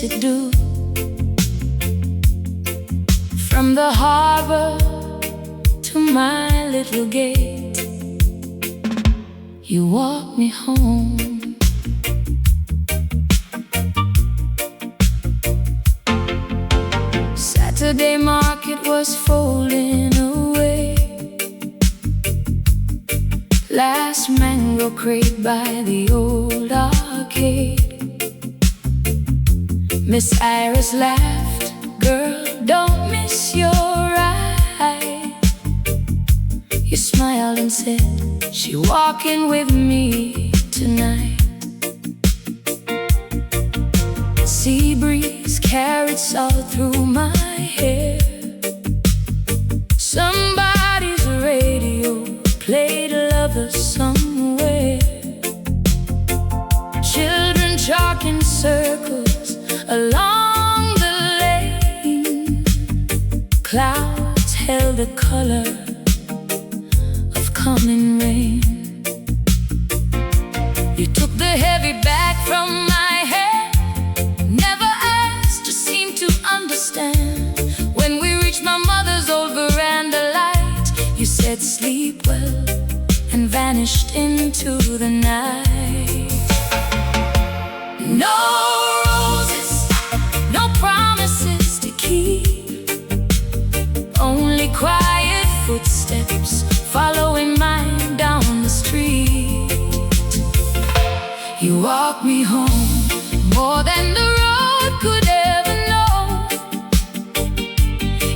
makes it do. From the harbor to my little gate, you walk me home. Saturday market was folding away. Last mango crate by the old arcade. Miss Iris laughed, girl, don't miss your ride. You smiled and said, she walking with me tonight. Sea breeze carried salt through my hair. Somebody's radio played lovers somewhere. Children chalking circles along the lane. Clouds held the color of coming rain. You took the heavy bag from my head, never asked, just seemed to understand. When we reached my mother's old veranda light, you said sleep well and vanished into the night. No roses, no promises to keep, only quiet footsteps following mine down the street. You walked me home more than the road could ever know.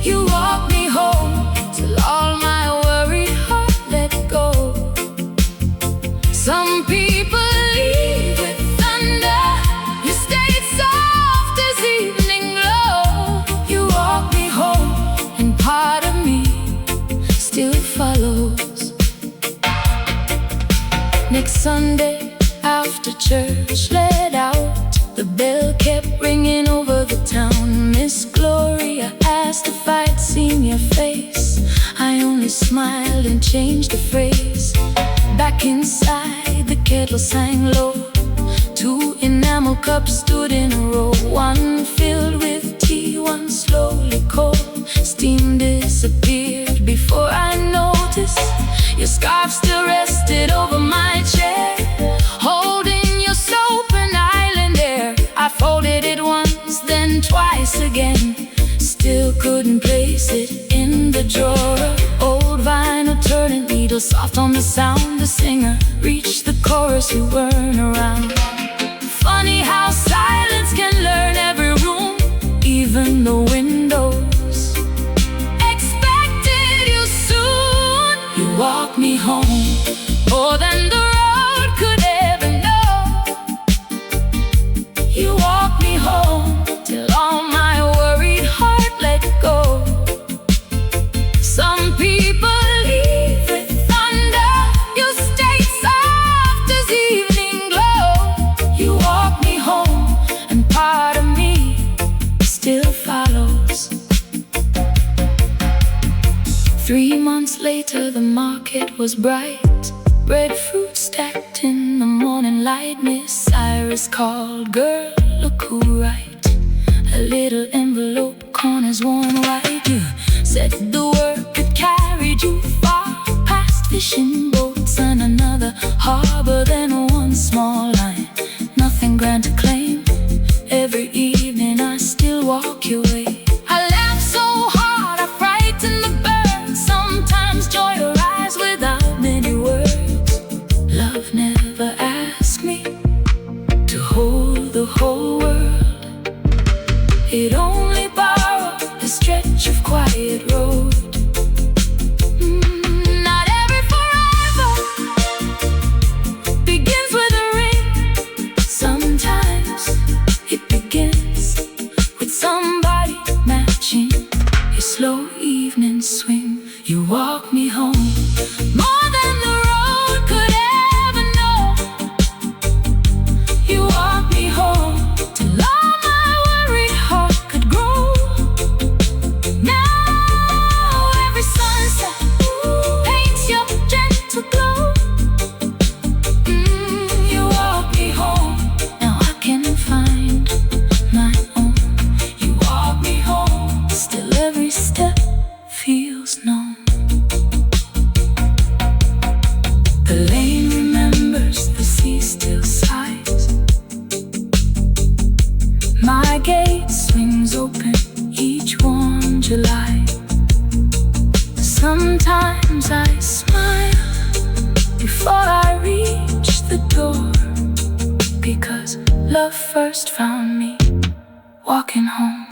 You walked me home till all my worried heart let go. Some people leave with thunder, you stayed soft as evening glow. You walked me home and part of me still follows. Next Sunday after church let out, the bell kept ringing over the town. Miss Gloria asked if I'd seen your face. I only smiled and changed the phrase. Back inside, the kettle sang low. Two enamel cups stood in a row, one filled with tea, one slowly cold. Steam disappeared before I noticed. Your scarf still rested over my chair, holding your soap and island air. I folded it once, then twice again, still couldn't place it in the drawer. Old vinyl turning needle soft on the sound. The singer reached the chorus, you weren't around. Funny how silence can learn every room, even the windows. Expected you soon. You walked me home more than the road could ever know. You walked me home till all my worried heart let go. Some people leave with thunder, you stayed soft as evening glow. You walked me home and part of me still follows. 3 months later the market was bright. Breadfruit stacked in the morning light. Miss Iris called, girl, look who write. A little envelope, corners worn white. You said the work had carried you far, past fishing boats and another harbor, then one small line. Nothing grand to claim. Every evening I still walk your way. I laugh so hard I frighten the birds. Sometimes joy arrives without many words. Love never asked me to hold the whole world. It only borrowed a stretch of quiet road. Not every forever Love first found me walking home.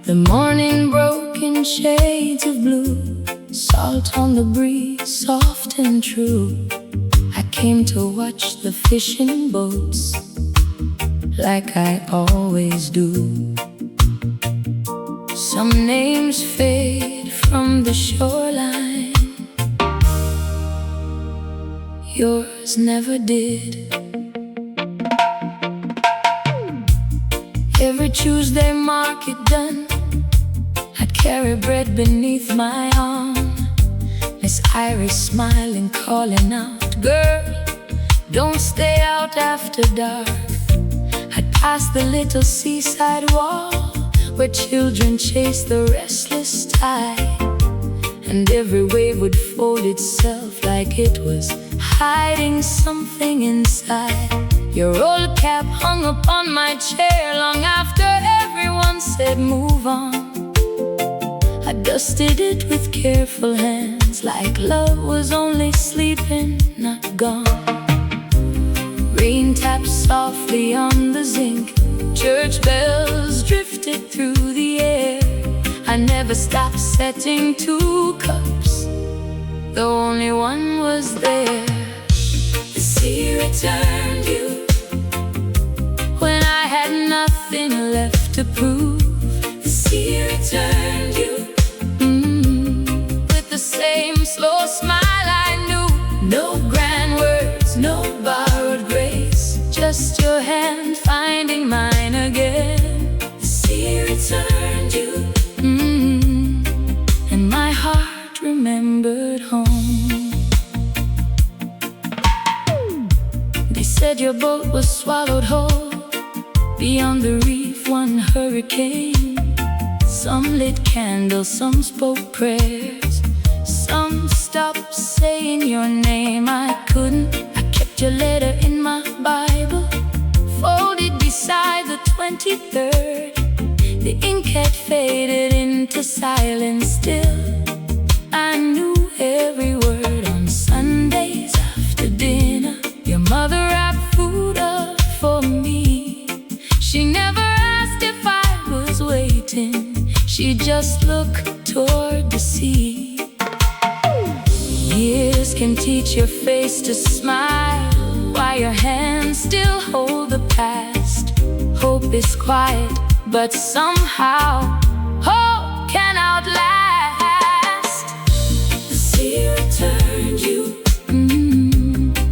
The morning broke in shades of blue, salt on the breeze, soft and true. I came to watch the fishing boats like I always do. Some names fade from the shoreline, yours never did. Every Tuesday market done, I'd carry bread beneath my arm, Miss Iris smiling, calling out, "Girl, don't stay out after dark." I'd pass the little seaside wall where children chase the restless tide, and every wave would fold itself like it was hiding something inside. Your old cap hung upon my chair long after everyone said move on. I dusted it with careful hands, like love was only sleeping, not gone. Rain tapped softly on the zinc, church bells drifted through the air. I never stopped setting 2 cups, though only one was there. The sea returned you when I had nothing left to prove. The sea returned you with the same slow smile I knew. No grand words, no borrowed grace, just your hand finding mine again. The sea returned you, and my heart remembered home. They said your boat was swallowed whole beyond the reef, one hurricane. Some lit candles, some spoke prayers, some stopped saying your name. I kept your letter in my Bible, folded beside the 23rd. The ink had faded into silence still. I knew every word. On Sundays after dinner, your mother wrapped food up for me. She never asked if I was waiting, she just looked toward the sea. Years can teach your face to smile, while your hands still hold the past. Hope is quiet, but somehow hope can outlast. The sea returned you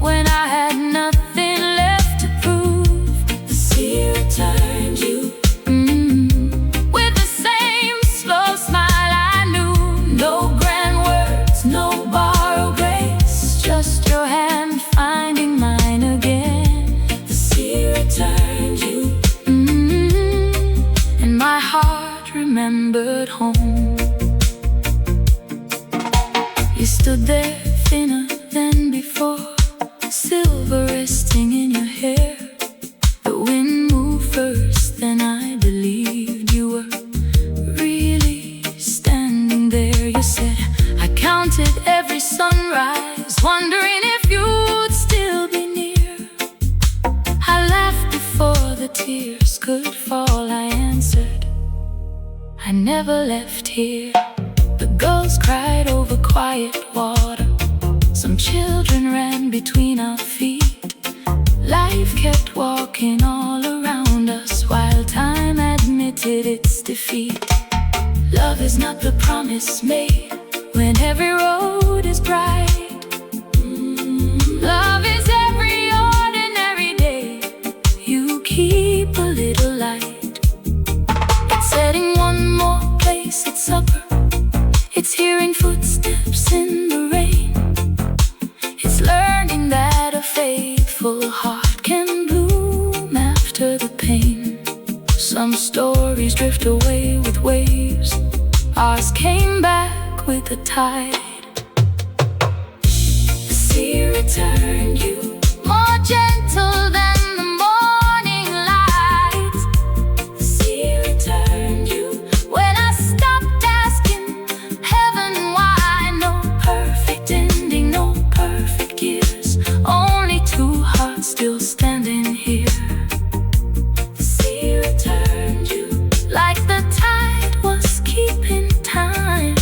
when I had nothing left to prove. The sea returned you with the same slow smile I knew. No grand words, no borrowed grace, just your hand finding mine again. The sea returned you, and my heart remembered home. You stood there thinner than before, silver resting in your hair. The wind moved first, then I believed you were really standing there. You said, I counted every sunrise, wondering if you'd still be near. I laughed before the tears could fall. I answered, I never left here. The gulls cried over quiet water, some children ran between our feet. Life kept walking all around us while time admitted its defeat. Love is not the promise made when every road is bright. Love is every ordinary day you keep a little light. It's setting one more place at supper, it's hearing footsteps in the rain. It's learning that a faithful heart can bloom after the pain. Some stories drift away with waves, ours came back with the tide. The sea returned you, more gentle than the morning. fear. The sea returned you like the tide was keeping time.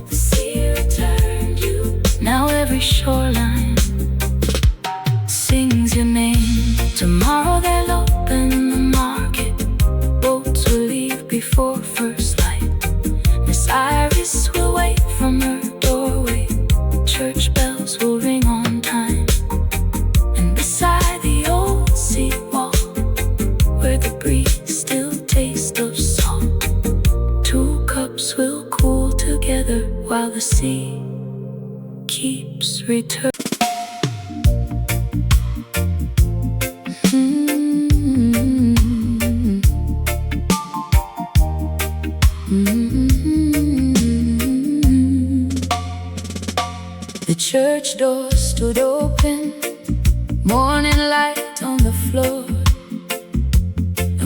The sea returned you. Now every shoreline sings your name. Tomorrow they'll open the market. Boats will leave before first light. Miss Iris will wait from her doorway. Church bells will ring on time. And beside the old seawall, where the breeze still tastes of salt, two cups will cool together while the sea keeps returning. The church door stood open, morning light on the floor.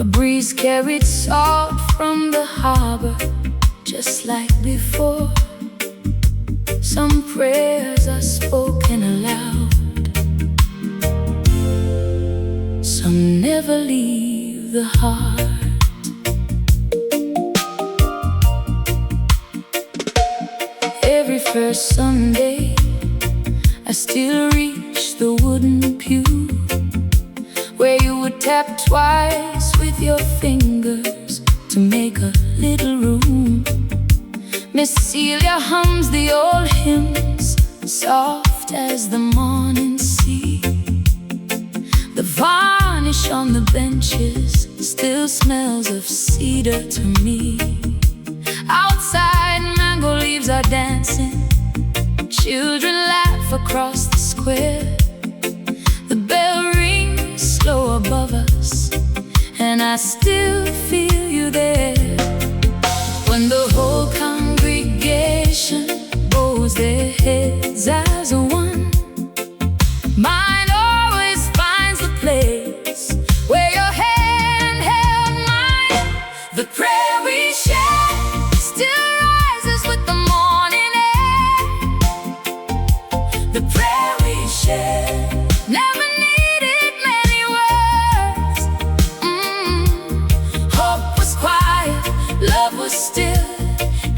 A breeze carried salt from the harbor, just like before. Some prayers are spoken aloud, some never leave the heart. Every first Sunday I still reach the wooden pew, where you would tap twice with your fingers to make a little room. Miss Celia hums the old hymns, soft as the morning sea. The varnish on the benches still smells of cedar to me. Outside, mango leaves are dancing, children laugh across the square. The bell rings slow above us, and I still feel you there. When the whole congregation bows their heads as one, mine always finds the place where your hand held mine. The prayer we share still rises with the morning air. The prayer we share never needed many words. Hope was quiet, love was still.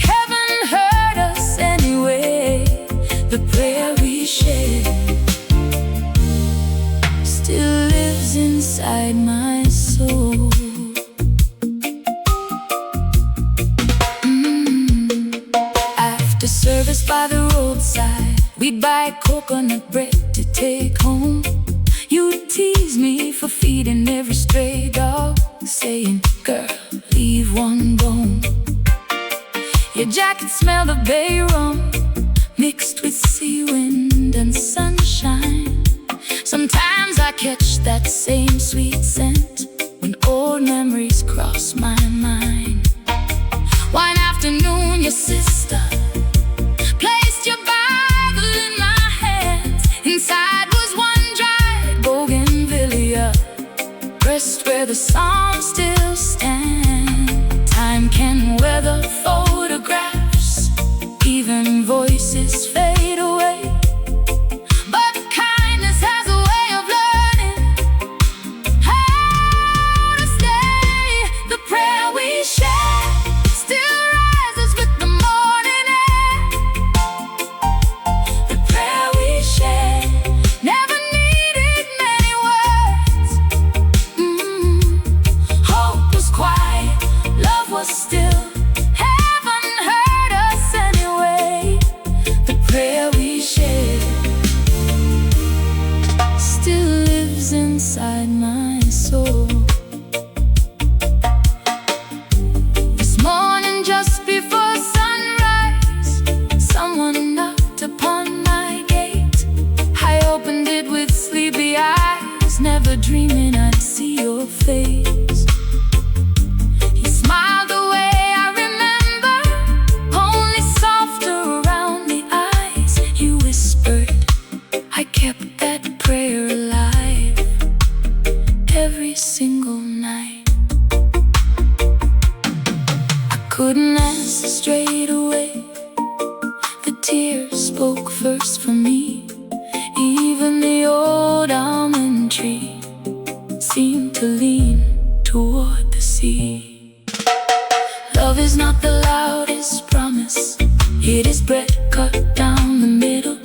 Heaven heard us anyway. The prayer we share still lives inside my soul. After service by the roadside, we'd buy coconut bread to take home. You'd tease me for feeding every stray dog, saying, girl, leave one bone. Your jacket smelled of bay rum, mixed with sea wind and sunshine. Sometimes I catch that same sweet scent when old memories cross my mind. One afternoon, your sister placed your Bible in my hands. Inside was one dry bougainvillea, pressed where the Psalms still stand. Time can weather photographs, even voices fade away, but kindness has a way of learning how to stay. The prayer we share still rises with the morning air. The prayer we share never needed many words. Hope was quiet, love was still. Heaven heard us anyway. The prayer we share still lives inside my soul. This morning, just before sunrise, someone knocked upon my gate. I opened it with sleepy eyes, never dreaming I'd see your face. He smiled the way I remember, only softer around the eyes. You whispered, I kept that prayer alive every single night. I couldn't answer straight away. The tears spoke first for me. Even the old almond tree to lean toward the sea. Love is not the loudest promise. It is bread cut down the middle.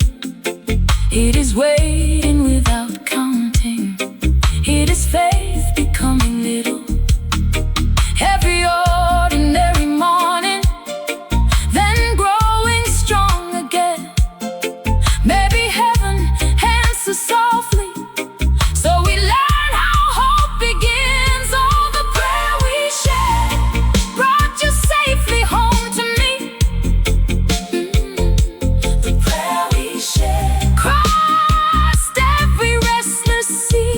It is waiting without counting. It is faith becoming little. Every ordinary morning, then growing strong again. Maybe heaven answers softly, so we learn how hope begins. All the prayer we shared brought you safely home to me. The prayer we shared crossed every restless sea.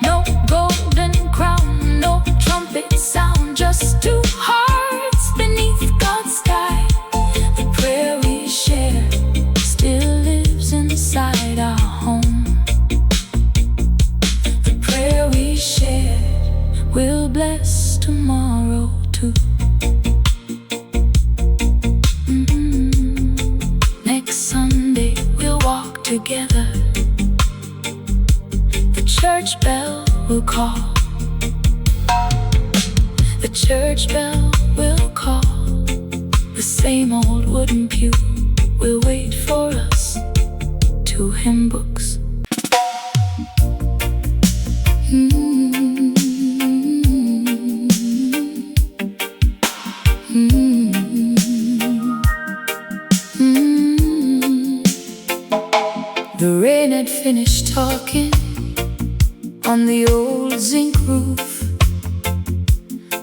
No golden crown, no trumpet sound, just two hearts beneath God's sky. The prayer we share still lives inside our home. The prayer we share will bless tomorrow too. Next Sunday we'll walk together. The church bell will call. The church bell will call. The same old wooden pew will wait for us. Two hymn books. The rain had finished talking on the old zinc roof.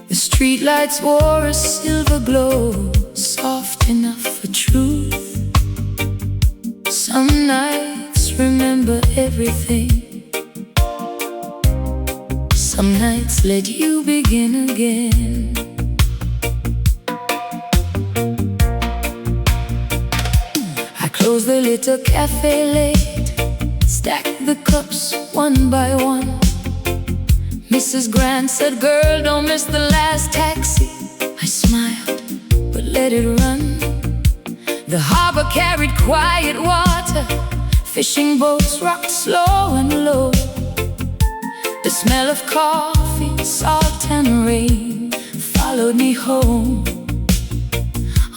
The streetlights wore a silver glow, soft enough for truth. Some nights remember everything. Some nights let you begin again. I closed the little cafe late, stacked the cups one by one. Mrs. Grant said, "Girl, don't miss the last taxi." I smiled, but let it run. The harbor carried quiet water. Fishing boats rocked slow and low. The smell of coffee, salt and rain followed me home.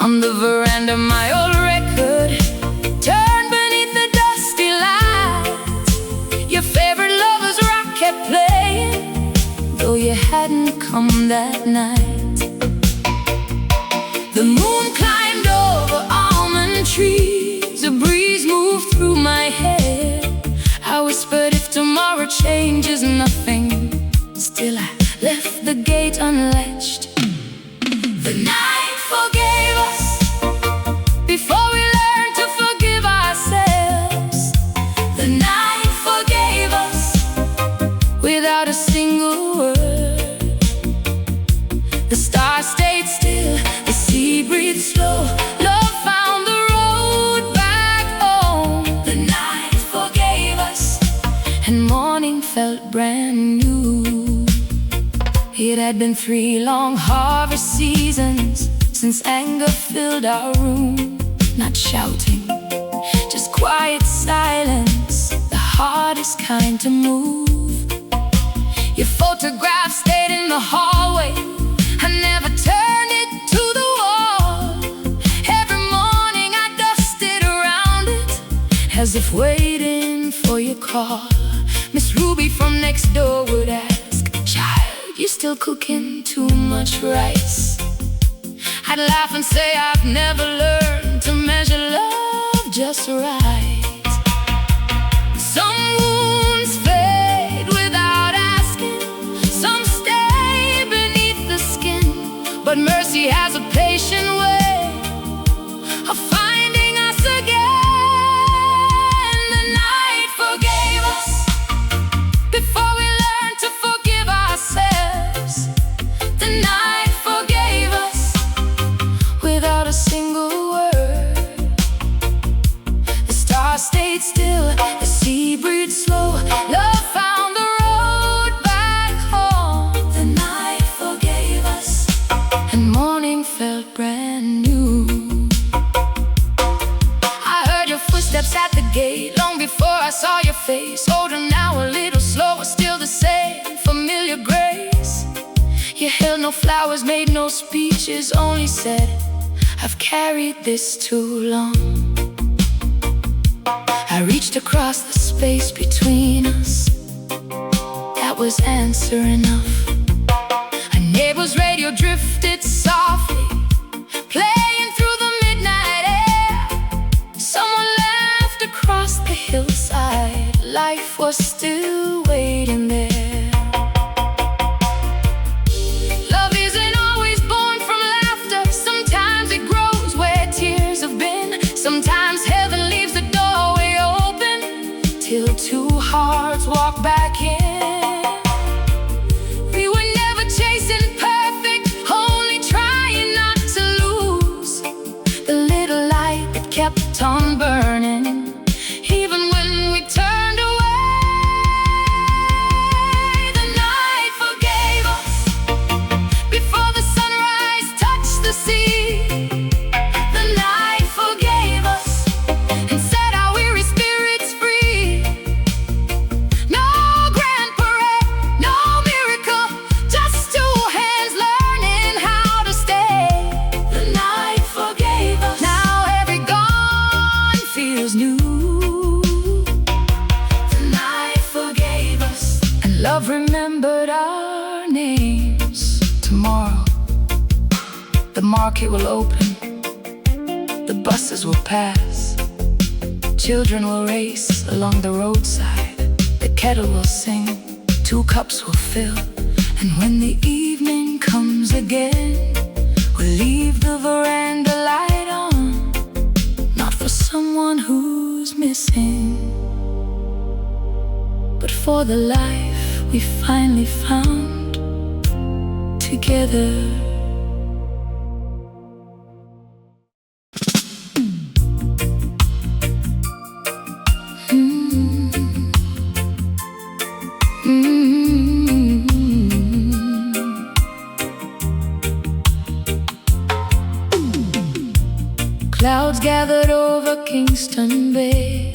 On the veranda, my old record turned beneath the dusty lights. Your favorite lover's rock kept playing, though you hadn't come that night. The moon climbed over almond trees. A breeze moved through my head. I whispered, if tomorrow changes nothing, still I left the gate unlatched. The night forgave us before we learned to forgive ourselves. The night forgave us without a single word. The stars stayed still, the sea breathed slow. Love found the road back home. The night forgave us, and morning felt brand new. It had been 3 long harvest seasons since anger filled our room. Not shouting, just quiet silence, the hardest kind to move. Your photograph stayed in the hallway. I never turned it to the wall. Every morning I dusted around it, as if waiting for your call. Miss Ruby from next door would ask, "Child, you still cooking too much rice?" I'd laugh and say, "I've never learned to measure love just right." Some wounds fade without asking, some stay beneath the skin, but mercy has a patient way of finding us again. The night forgave us before we learned to forgive ourselves. The night forgave us without a single word. The stars Flowers made no speeches, only said, I've carried this too long. I reached across the space between us. That was answer enough. A neighbor's radio drifted softly, playing through the midnight air. Someone laughed across the hillside. Life was still waiting there. Sometimes heaven leaves the doorway open till two hearts walk back in. We were never chasing perfect, only trying not to lose the little light that kept on burning, even when we turned away. The night forgave us before the sunrise touched the sea. Love remembered our names. Tomorrow, the market will open, the buses will pass, children will race along the roadside, the kettle will sing, two cups will fill, and when the evening comes again, we'll leave the veranda light on, not for someone who's missing, but for the life we finally found together. Clouds gathered over Kingston Bay,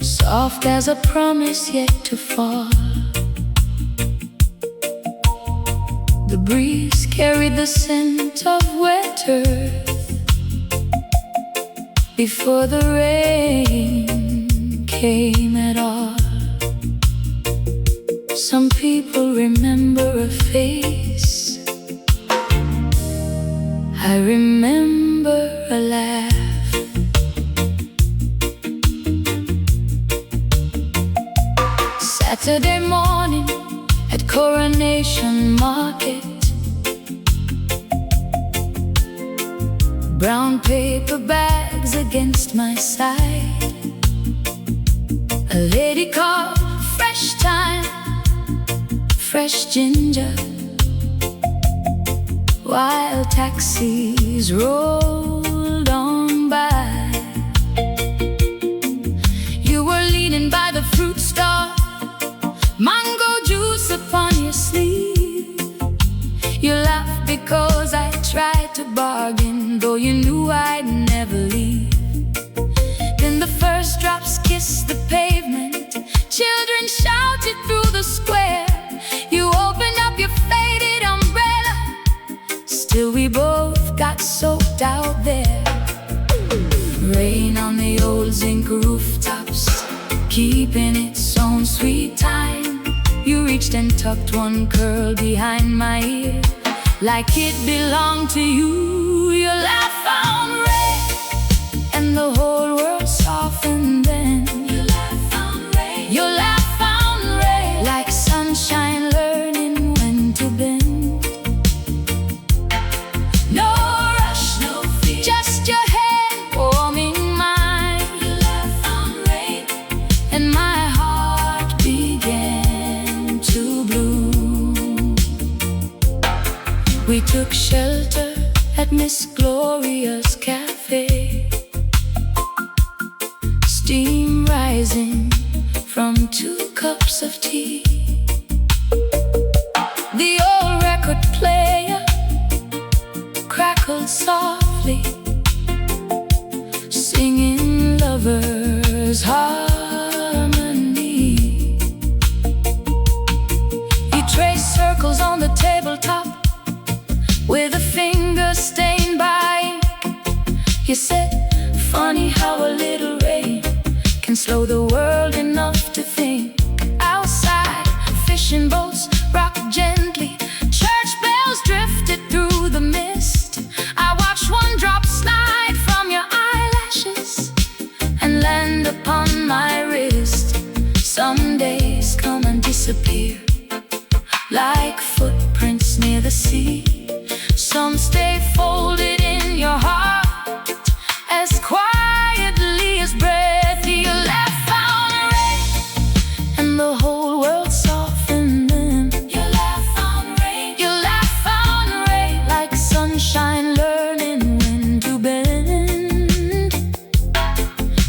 soft as a promise yet to fall. The breeze carried the scent of wet earth before the rain came at all. Some people remember a face, I remember a laugh. Saturday morning at Coronation Market, brown paper bags against my side. A lady called fresh thyme, fresh ginger, while taxis rolled on by. You were leaning by the fruit stall, mango juice upon your sleeve. You laughed because I tried to bargain, though you knew I'd never leave. Then the first drops kissed the pavement, children shouted through the square. You opened up your faded umbrella, still we both got soaked out there. Rain on the old zinc rooftops, keeping its own sweet time. You reached and tucked one curl behind my ear, like it belonged to you. Your laugh found rain, and the whole world softened then. Your laugh found rain, your laugh found rain, like sunshine learning when to bend. No rush, no fear, just your hand warming mine. Your laugh found rain, and my heart began to bloom. We took shelter at Miss Gloria's cafe, steam rising from 2 cups of tea. The old record player crackled softly, singing lovers' harmony. You traded You said, funny how a little rain can slow the world enough to think. Outside, fishing boats rocked gently, church bells drifted through the mist. I watched one drop slide from your eyelashes and land upon my wrist. Some days come and disappear like footprints near the sea. Some stay folded in your heart as quietly as breath. You left found rain and the whole world softened then. You left found rain, you left found rain, like sunshine learning when to bend.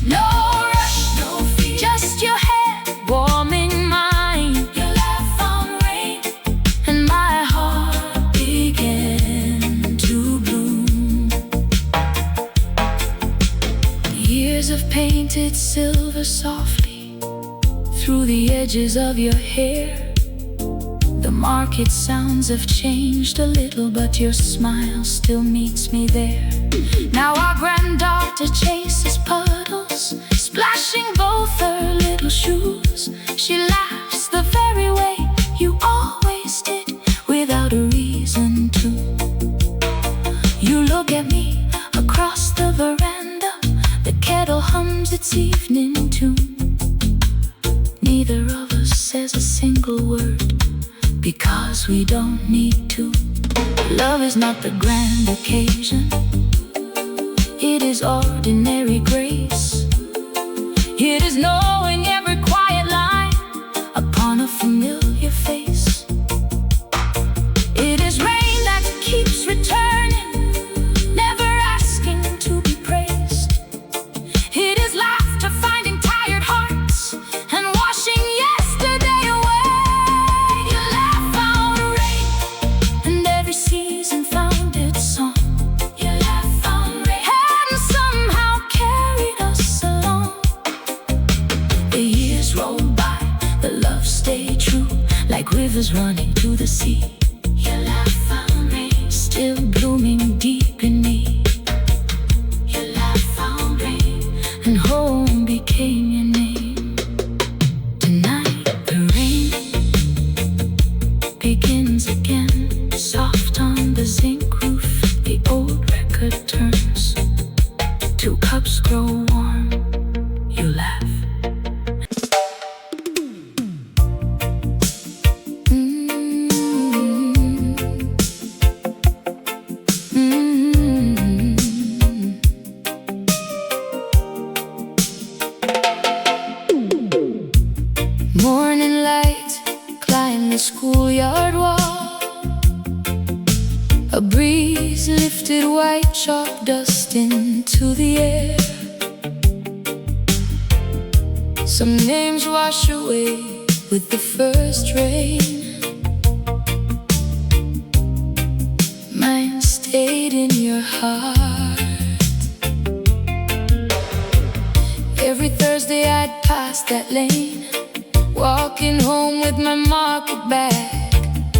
No rush, no fear, just your head warming mine. You left found rain and my heart began to bloom. Years have painted silver softly through the edges of your hair. The market sounds have changed a little, but your smile still meets me there. Now our granddaughter chases puddles, splashing both her little shoes. She laughs the very way you always did, without a reason to. You look at me across the veranda, the kettle hums its evening tune. Neither of us says a single word, because we don't need to. Love is not the grand occasion, it is ordinary grace. It is knowing every quiet line upon a familiar face. It is rain that keeps returning, never asking to be praised. It is laughter finding tired hearts and washing yesterday away. Your laugh found rain and every season found its song. Your laugh found rain and somehow carried us along. The years rolled by, the love stayed true, like rivers running to the sea. Your laugh found rain, still blooming deep in me. Your laugh found rain, and home became your name. Tonight the rain begins again, soft on the zinc roof. The old record turns, two cups grow warm. You laugh. Morning light climbed the schoolyard wall. A breeze lifted white chalk dust into the air. Some names wash away with the first rain. Mine stayed in your heart. Every Thursday I'd pass that lane, walking home with my market bag.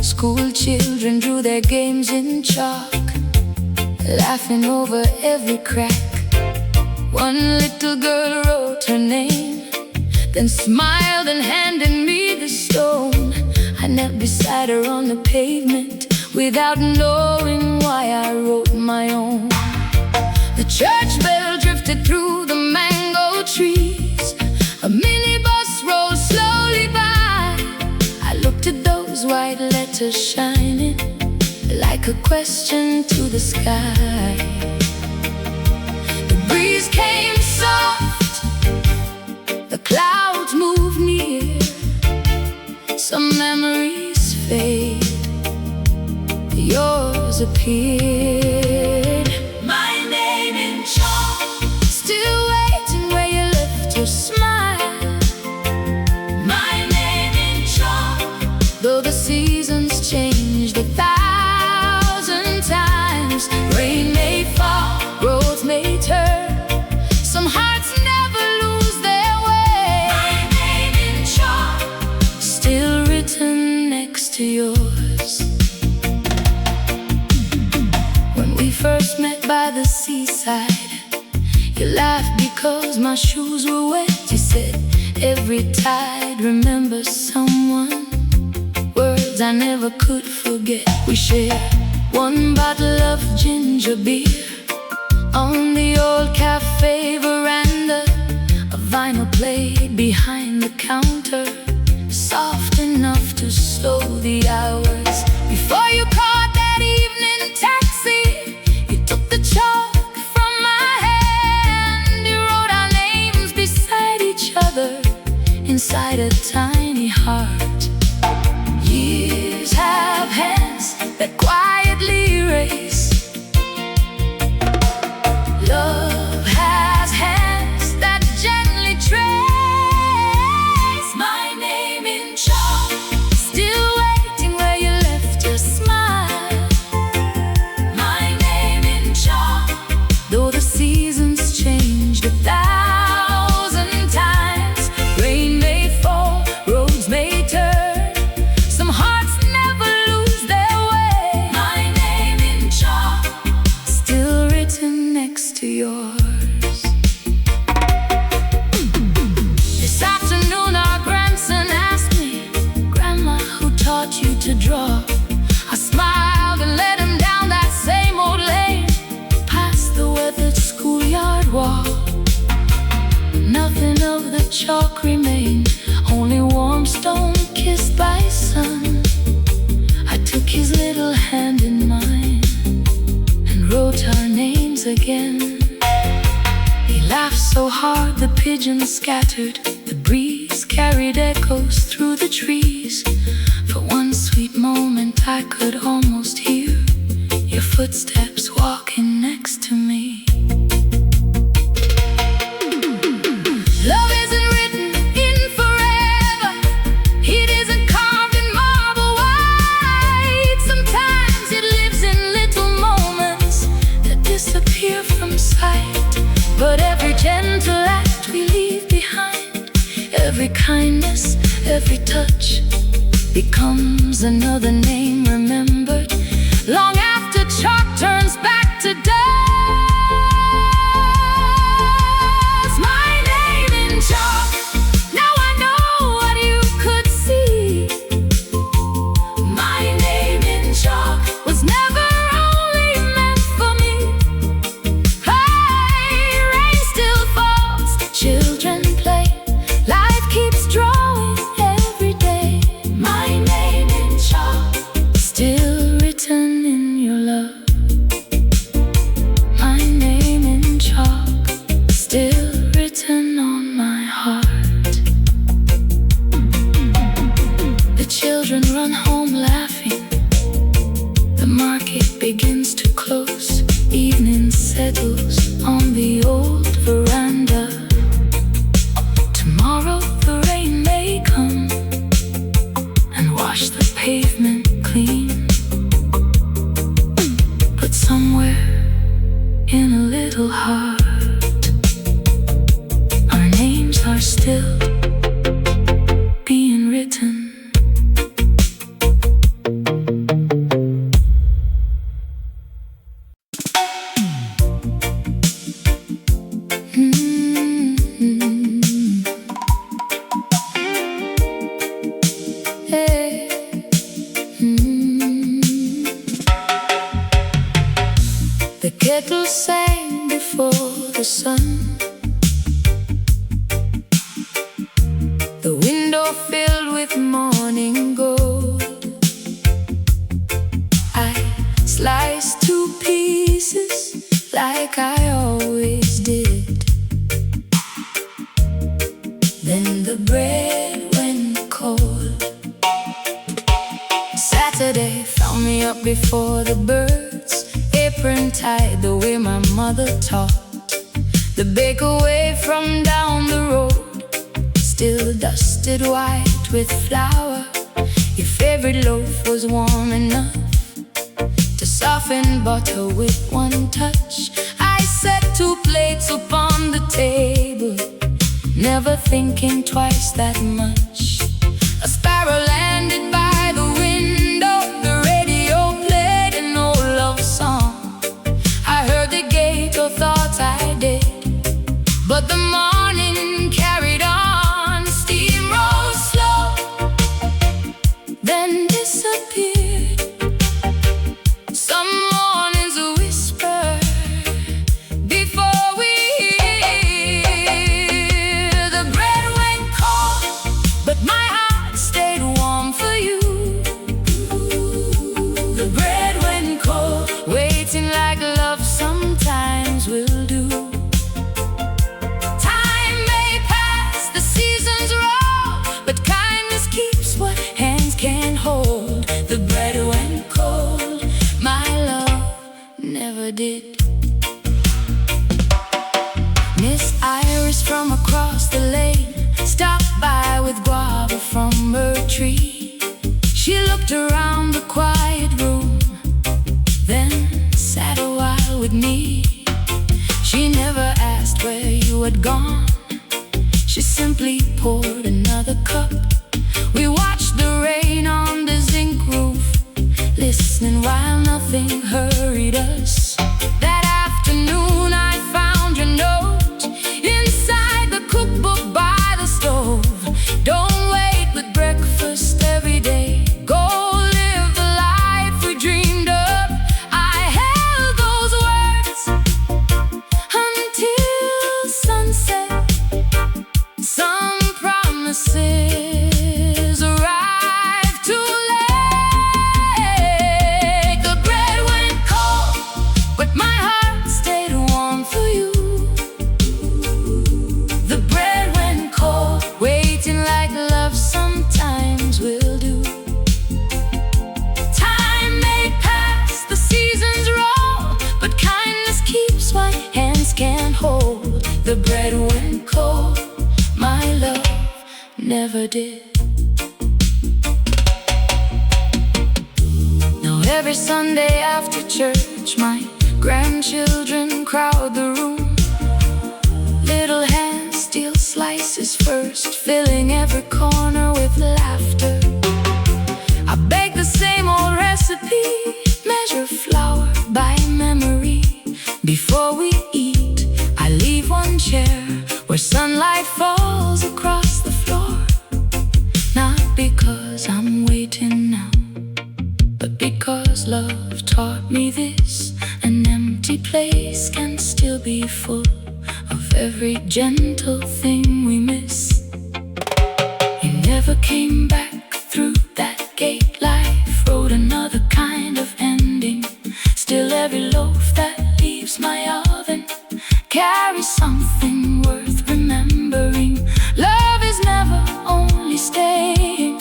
School children drew their games in chalk, laughing over every crack. One little girl wrote her name, then smiled and handed me the stone. I knelt beside her on the pavement, without knowing why I wrote my own. The church bell drifted through the mango trees. A minibus rolled slowly by. I looked at those white letters shining like a question to the sky. The breeze came soft, the clouds moved near. Some memories fade, yours appeared. My name in chalk, still waiting where you left your smile. My name in chalk, though the seasons changed 1,000 times. Rain may fall, roads may turn, some hearts never lose their way. My name in chalk, still written next to yours. When we first met by the seaside, You laughed because my shoes were wet. You said every tide remembers someone. Words I never could forget. We shared one bottle of ginger beer on the old cafe veranda. A vinyl played behind the counter, soft enough to slow the hours. Before you caught that evening taxi, you took the chalk from my hand. You wrote our names beside each other inside a tiny heart. Years have hands that quietly erase. Love has hands that gently trace my name in chalk, still waiting where you left your smile. My name in chalk, though the seasons changed 1,000 times. Rain may fall, roads may turn, some hearts never lose their way. My name in chalk, still written next to yours. This afternoon our grandson asked me, "Grandma, who taught you to draw?" I smiled and led him down that same old lane, past the weathered schoolyard wall. Nothing of the chalk remained, only warm stone kissed by sun. I took his little hand in mine and wrote our names again. He laughed so hard the pigeons scattered. The breeze carried echoes through the trees. For one sweet moment I could almost hear your footsteps walking next to me. Love isn't written in forever, it isn't carved in marble white. Sometimes it lives in little moments that disappear from sight. But every gentle act we leave behind, every kindness, every touch, becomes another name remembered long after chalk turns back to dust. My name in chalk, now I know what you could see. My name in chalk was never only meant for me. Hey, rain still falls, children play, life keeps drawing every day. My name in chalk, still written in your love. My name in chalk, still written on my heart. The children run home laughing, the market begins to close. Evening settles on the old veranda. Tomorrow the rain may come and wash the pavement clean. But somewhere in a little heart, our names are still being written. Hey. The kettle sang before the sun. The window filled with morning gold. I sliced 2 pieces like I always did. Then the bread went cold. Saturday found me up before the birds, apron tied the way my mother taught. The bakeaway from down the road, still dusted white with flour. Your favorite loaf was warm enough to soften butter with one touch. I set 2 plates upon the table, never thinking twice that much. A sparrow landed by the window, the radio played an old love song. I heard the gate, or thought I did, tree. She looked around the quiet room, then sat a while with me. She never asked where you had gone, she simply poured another cup. We watched the rain on the zinc roof, listening while nothing hurried us. That afternoon I found your note inside the cookbook by the stove. Don't wait with breakfast every day, go live the life we dreamed of. I held those words until sunset. Some promises arrived too late. The bread went cold, but my heart stayed warm for you. The bread went cold, waiting like love sometimes will do. Time may pass, the seasons roll, but kindness keeps what hands can't hold. The bread went cold, my love never did. Now every Sunday after church, my grandchildren crowd the room. Little hands steal slices first, filling every corner with laughter. I bake the same old recipe, measure flour by memory. Before we eat, I leave one chair where sunlight falls across the floor. Not because I'm waiting now, but because love taught me this. An empty place can still be full of every gentle thing we miss. You never came back through that gate. Life wrote another kind of ending. Still every loaf that leaves my oven carries something worth remembering. Love is never only staying,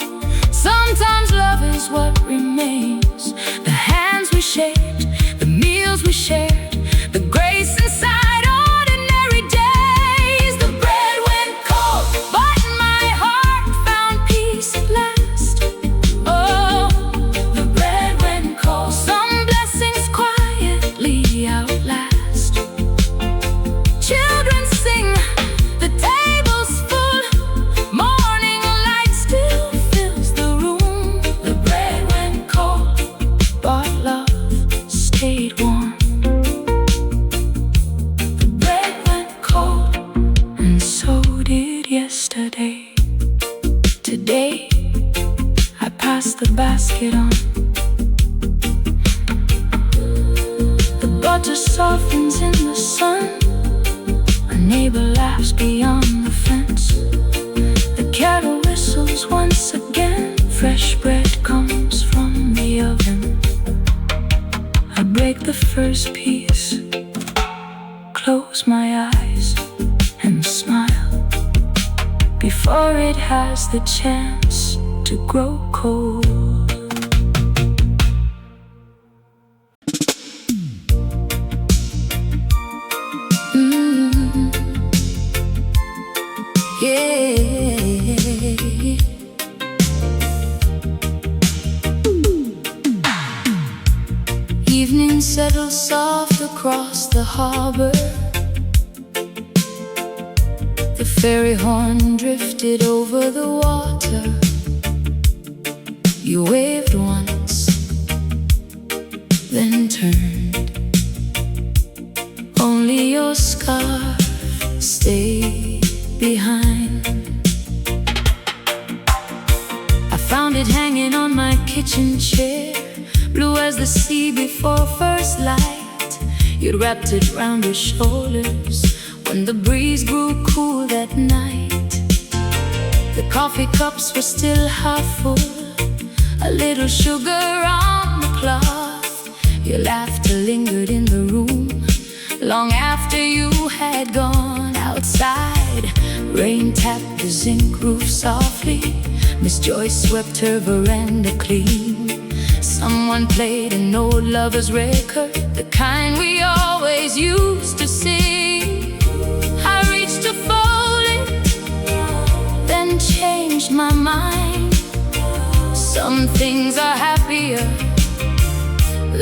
sometimes love is what remains. The hands we shaped, the meals we shared, the grace inside ordinary days. The bread went cold, but my heart found peace at last. Oh, the bread went cold, some blessings quietly outlast. Children sing, the table's full, morning light still fills the room. The bread went cold, but love stayed warm. The bread went cold, and so did yesterday. Today, I pass the basket on. The butter softens in the sun, a neighbor laughs beyond the fence. The kettle whistles once again, fresh bread comes from the oven. I break the first piece, close my eyes and smile before it has the chance to grow cold. Evening settles soft across the harbor. The ferry horn drifted over the water. You waved once, then turned. Only your scarf stayed behind. I found it hanging on my kitchen chair, blue as the sea before first light. You'd wrapped it round your shoulders when the breeze grew cool that night. The coffee cups were still half full, a little sugar on the cloth. Your laughter lingered in the room long after you had gone outside. Rain tapped the zinc roof softly. Miss Joyce swept her veranda clean. Someone played an old lover's record, the kind we always used to sing. I reached to fold it, then changed my mind. Some things are happier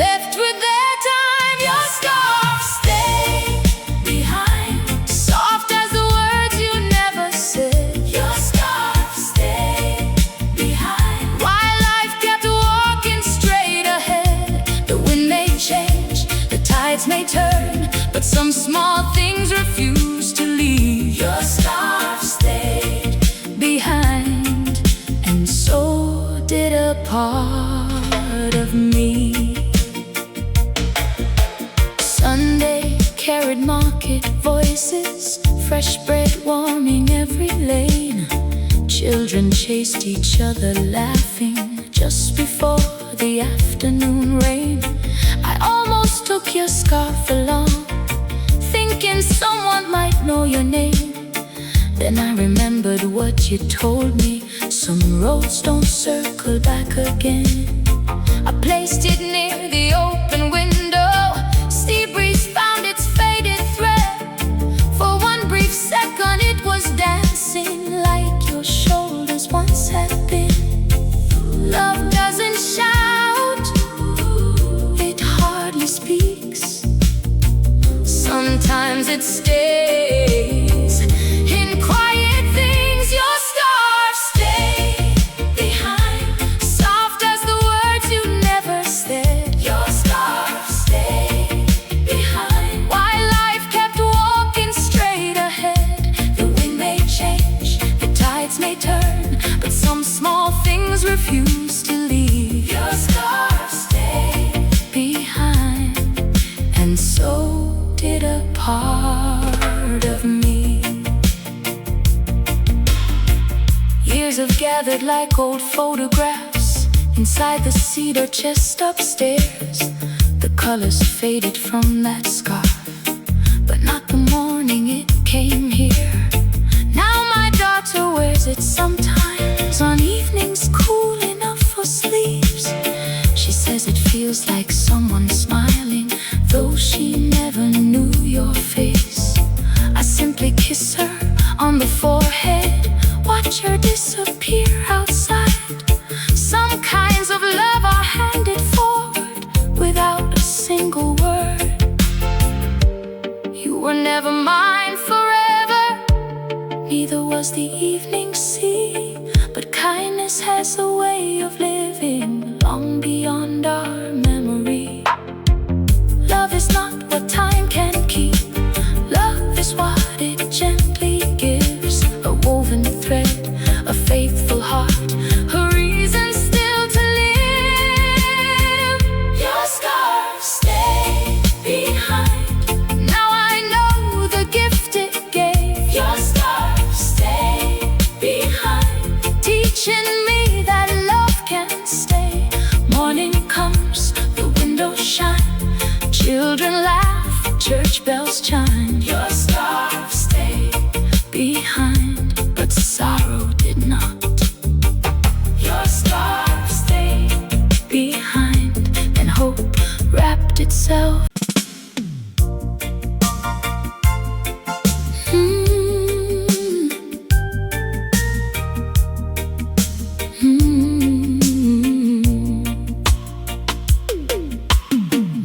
left with their time. Your scars stay behind, soft as the words you never said. Your scars stay behind, while life kept walking straight ahead. The wind may change, the tides may turn, but some small things refuse to leave. Your scarf stayed behind, and so did a part of me. Sunday carried market voices, fresh bread warming every lane. Children chased each other laughing just before the afternoon rain. I almost took your scarf along, thinking someone might know your name. Then I remembered what you told me: some roads don't circle back again. I placed it near the open window, sea breeze found its faded thread. For one brief second it was dancing like your shoulders once had been. Love doesn't shout, it hardly speaks. Sometimes it stays in quiet things. Your scarf stay behind, soft as the words you never said. Your scarf stay behind, while life kept walking straight ahead. The wind may change, the tides may turn, but some small things refuse to leave. Your scarf stay behind, and so did a part of me. Years have gathered like old photographs inside the cedar chest upstairs. The colors faded from that scarf, but not the morning it came here. Now my daughter wears it sometimes on evenings cool enough for sleeps. She says it feels like someone smiling, though she never knew your face. I simply kiss her on the forehead, watch her disappear outside. Some kinds of love are handed forward without a single word. You were never mine forever, neither was the evening sea. But kindness has a way of living long beyond our memory. Love is not what time can keep, love is what it gently gives. A woven thread, a faithful heart, a reason still to live. Your scars stay behind, now I know the gift it gave. Your scars stay behind, teaching me that love can stay. Morning comes, the windows shine, children laugh, church bells chime. Your scarf stayed behind, but sorrow did not. Your scarf stayed behind, and hope wrapped itself.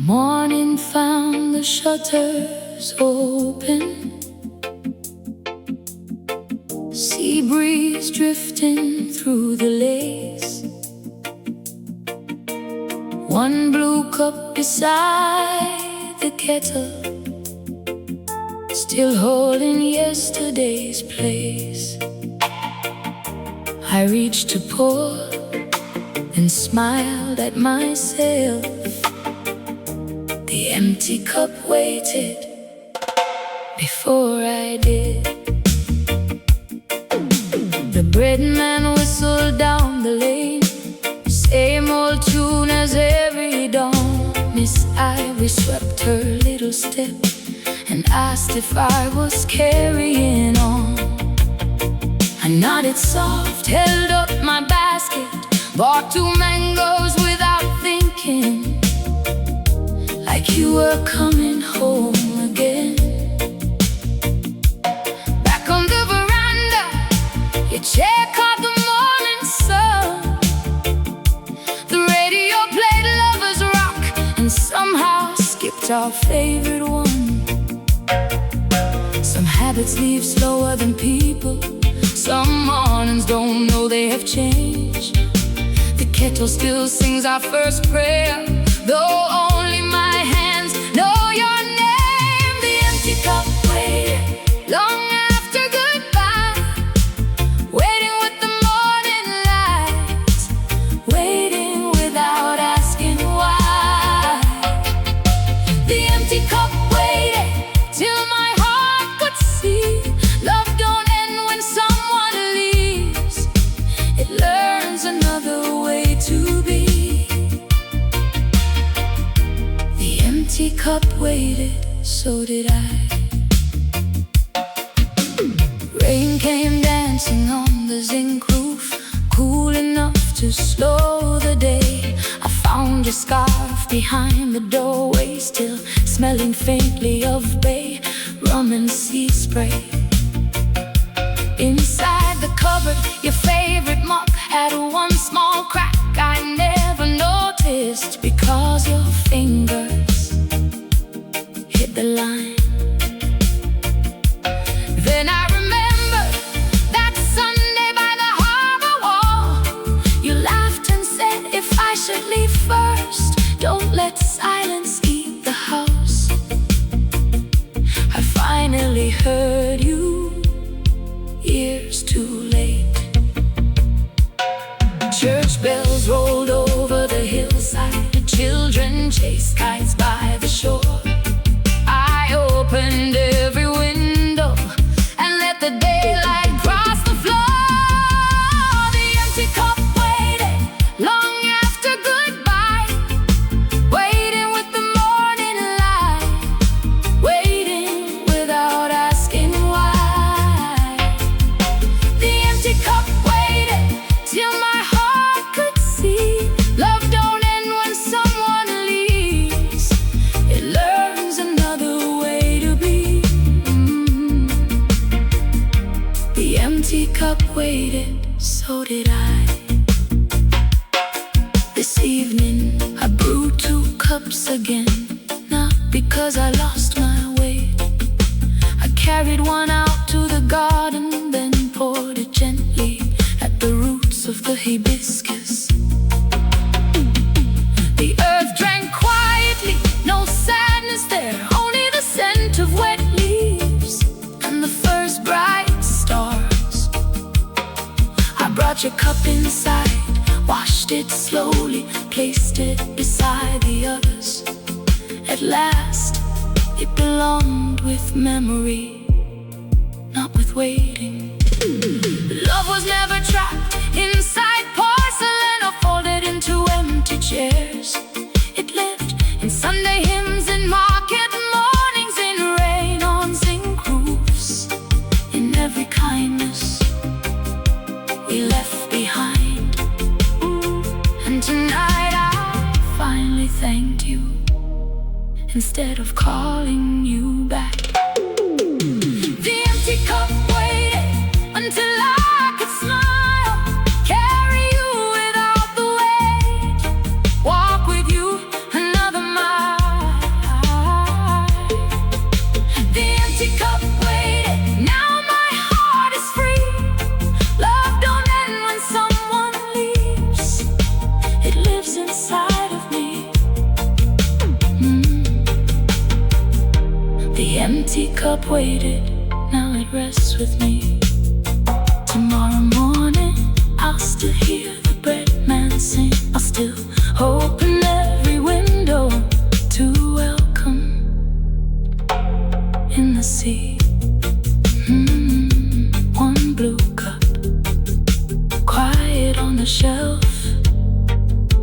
Morning found the shutters open, sea breeze drifting through the lace. One blue cup beside the kettle, still holding yesterday's place. I reached to pour and smiled at myself. The empty cup waited before I did. The bread man whistled down the lane, same old tune as every dawn. Miss Ivy swept her little step and asked if I was carrying on. I nodded soft, held up my basket, bought 2 mangoes without thinking, like you were coming home again. Back on the veranda, your chair caught the morning sun. it's our favorite one. Some habits leave slower than people. Some mornings don't know they have changed. The kettle still sings our first prayer, though only my hands know your name. The empty cup waited long after goodbye, waiting with the morning light, waiting without asking why. The empty cup waited till my heart could see love don't end when someone leaves. It learns another way to be. The empty cup waited, so did I. Rain came dancing on the zinc roof, cool enough to slow the day. I found your scarf behind the doorway, still smelling faintly of bay, rum and sea spray. Inside the cupboard, your favorite mug had one small crack I never noticed, because your fingers hit the line. Then I remembered that Sunday by the harbor wall. You laughed and said if I should leave first, don't let silence eat the house. I finally heard you, years too late. Church bells rolled over the hillside, children chased kites by the shore. I opened every window and let the daylight cross the floor. The empty cup waited long after goodbye, waiting with the morning light, waiting without asking why. The empty cup waited till my heart could see love don't end when someone leaves. It learns another way to be. The empty cup waited, so did I. This evening I brewed 2 cups again, not because I lost my way. I carried one out to the garden, then poured it gently at the roots of the hibiscus. The earth drank quietly, no sadness there, only the scent of wet leaves and the first bright stars. I brought your cup inside, washed it slowly, placed it beside the others. At last, it belonged with memory, not with waiting. Love was never trapped inside porcelain or folded into empty chairs. It lived in Sunday hymns, in market mornings, in rain on zinc roofs, in every kindness we left behind. And tonight I finally thanked you instead of calling you back. The empty cup waited until I could smile, carry you without the weight, walk with you another mile. The empty cup waited, now my heart is free. Love don't end when someone leaves, it lives inside of me. The empty cup waited, now it rests with me. Tomorrow morning I'll still hear the bread man sing. I'll still open every window to welcome in the sea. One blue cup, quiet on the shelf,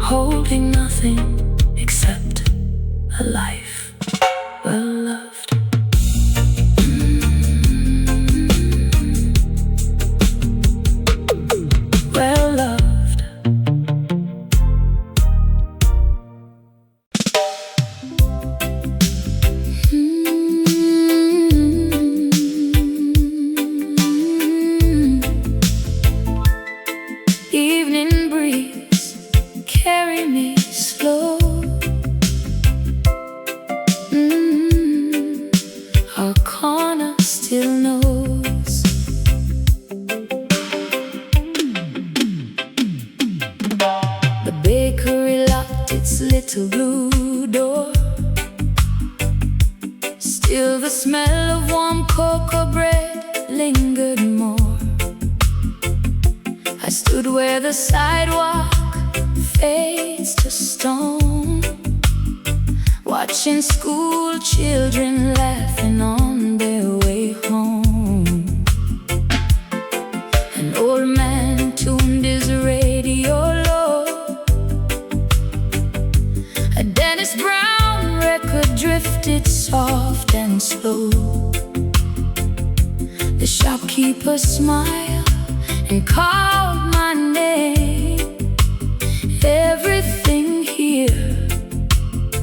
holding nothing except a life well loved. Well loved. Evening breeze, carry me slow. this little blue door. Still the smell of warm cocoa bread lingered more. I stood where the sidewalk fades to stone, watching school children laughing on their way home. An old man tuned his radio low. A Dennis Brown record drifted soft and slow. The shopkeeper smiled and called my name. Everything here,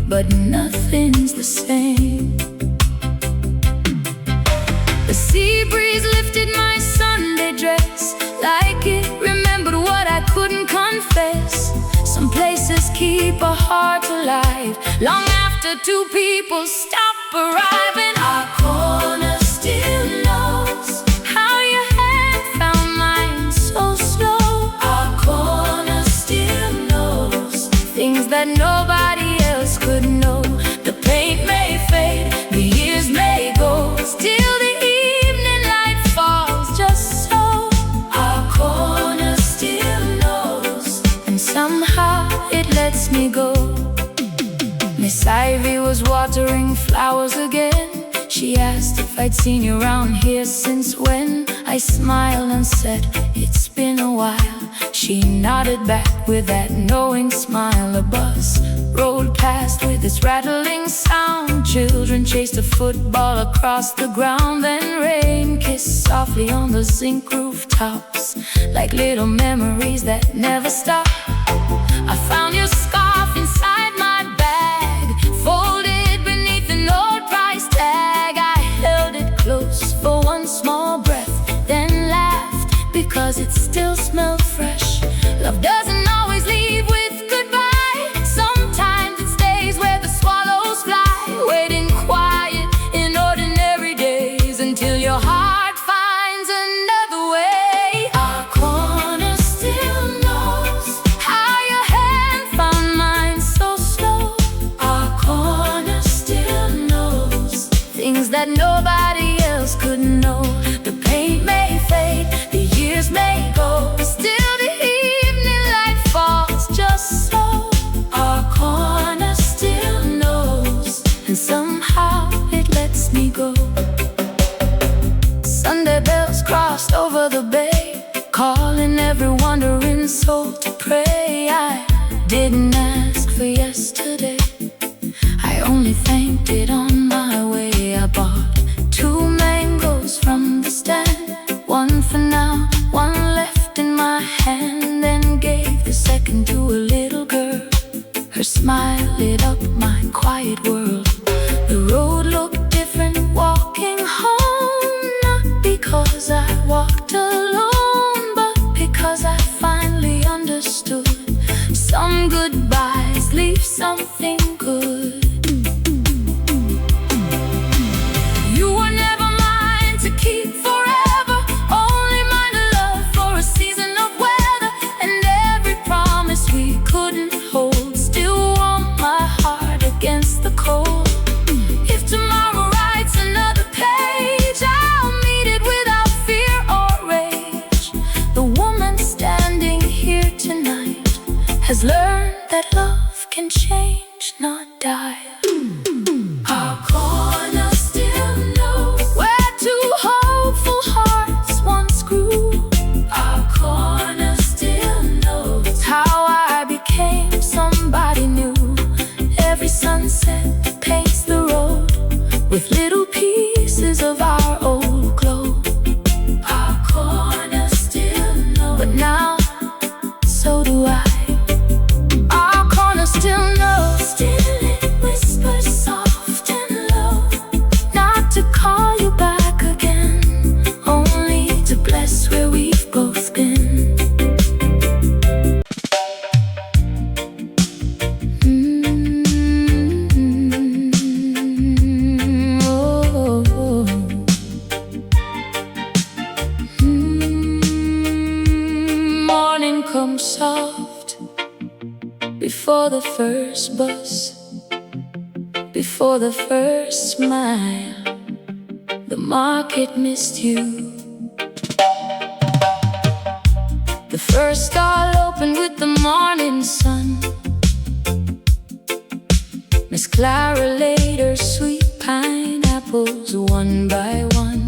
but nothing's the same. The sea breeze lifted my Sunday dress like it remembered what I couldn't confess. Some places keep a heart alive long after two people stop arriving. Our corner still knows how your hand found mine so slow. Our corner still knows things that nobody else could know. The paint may fade, the years may go, still the evening light falls just so. Our corner still knows, and somehow it lets me go. Miss Ivy was watering flowers again. She asked if I'd seen you around here since when. I smiled and said, it's been a while. She nodded back with that knowing smile. A bus rolled past with its rattling sound. Children chased a football across the ground. Then rain kissed softly on the zinc rooftops, like little memories that never stop. I found your scarf inside my bag, folded beneath an old price tag. I held it close for one small breath, then laughed because it still smelled fresh. Love doesn't always leave with goodbye. Sometimes it stays where the swallows fly, waiting quiet in ordinary days until your heart finds another way. Our corner still knows how your hand found mine so slow. Our corner still knows things that nobody else could know. The paint may fade, the years may go, still the evening light falls just so. Our corner still knows, and somehow it lets me go. Sunday bells crossed over the bay, calling every wandering soul to pray. I didn't ask for yesterday, I only thanked it on my way. I bought 2 mangoes from the stand, one for now, one left in my hand, then gave the second to a little girl. Her smile lit up my quiet world. The road looked different walking home, not because I walked alone, but because I finally understood some goodbyes leave something good. You were never mine to keep forever, only mine to love for a season of weather. And every promise we couldn't hold still warmed my heart against the cold. If tomorrow writes another page, I'll meet it without fear or rage. The woman standing here tonight has learned that love can change, not die. Our corner still knows where 2 hopeful hearts once grew. Our corner still knows how I became somebody new. Every sunset paints the road with little pieces of our old glow. Our corner still knows, but now so do I. Our corner still knows, still it whispers soft and low, not to call you back again, only to bless where we've both been. Morning comes soft before the first bus, before the first smile. The market missed you. The first stall opened with the morning sun. Miss Clara laid her sweet pineapples one by one.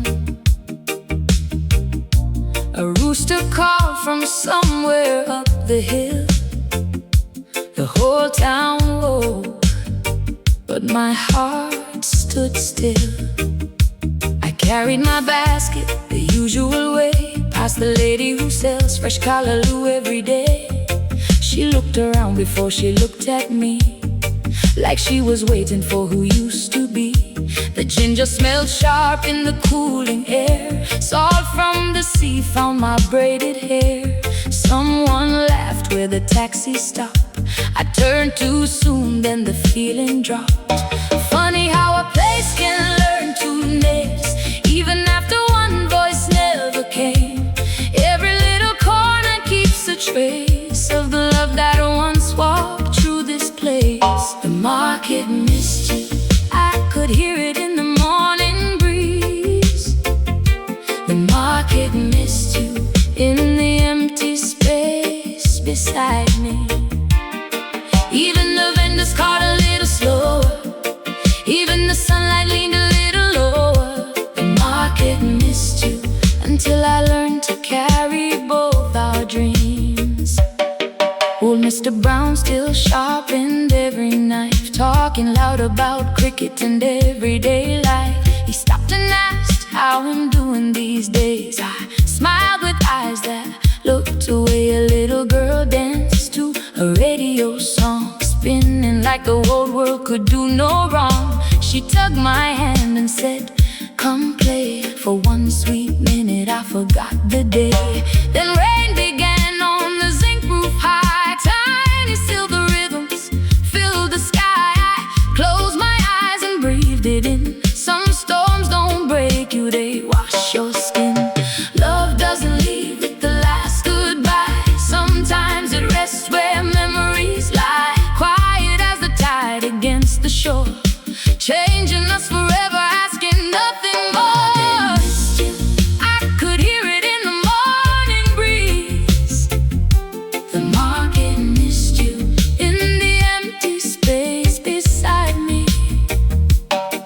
A rooster called from somewhere up the hill. The whole town woke, but my heart stood still. I carried my basket the usual way, past the lady who sells fresh callaloo every day. She looked around before she looked at me, like she was waiting for who used to be. The ginger smelled sharp in the cooling air. Salt from the sea found my braided hair. Someone laughed where the taxi stopped. I turned too soon, then the feeling dropped. Funny how a place can learn to nest, even after one voice never came. Every little corner keeps a trace of the love that once walked through this place. The market missed you, I could hear it in the morning breeze. The market missed you in the empty space beside me. Even the vendors caught a little slower, even the sunlight leaned a little lower. The market missed you until I learned to carry both our dreams. Old Mr. Brown still sharpened every knife, talking loud about cricket and everyday life. He stopped and asked how I'm doing these days. I smiled with eyes that looked away. A little girl danced to a radio song, spinning like the whole world could do no wrong. She tugged my hand and said, "Come play." For one sweet minute I forgot the day. Then rain began on the zinc roof high. Tiny silver rhythms filled the sky. I closed my eyes and breathed it in. Some storms don't break you, they wash your skin. Love doesn't leave with the last goodbye. Sometimes it rests where memories lie, quiet as the tide against the shore, changing us forever, asking nothing more. I could hear it in the morning breeze. The market missed you in the empty space beside me.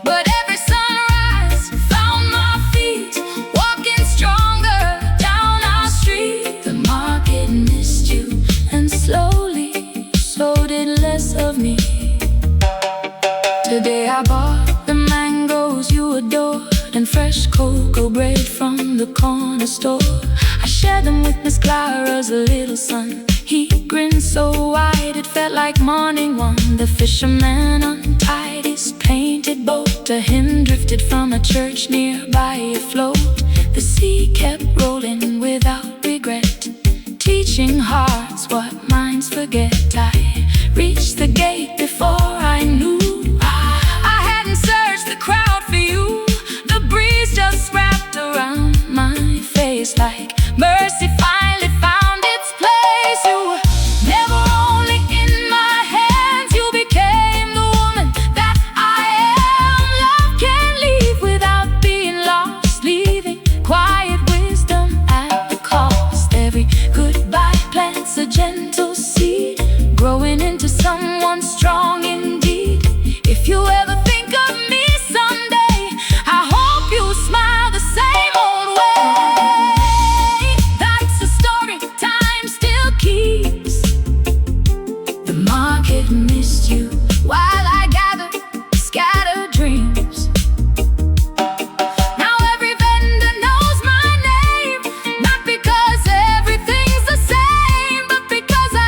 But every sunrise found my feet walking stronger down our street. The market missed you, and slowly so did less of me. Today I bought the mangoes you adored and fresh cocoa bread from the corner store. I shared them with Miss Clara's little son. He grinned so wide it felt like morning one. The fisherman untied his painted boat. To him drifted from a church nearby afloat. The sea kept rolling without regret, teaching hearts what minds forget. I reached the gate before I knew. I hadn't searched the crowd for you. The breeze just wrapped around my face like mercy finally found its place. You were never only in my hands, you became the woman that I am. Love can't leave without being lost, leaving quiet wisdom at the cost. Every goodbye plants a gentle seed, growing into someone strong indeed. If you ever think of me someday, I hope you smile the same old way. That's a story time still keeps. The market missed you while I gathered scattered dreams. Now every vendor knows my name, not because everything's the same, but because I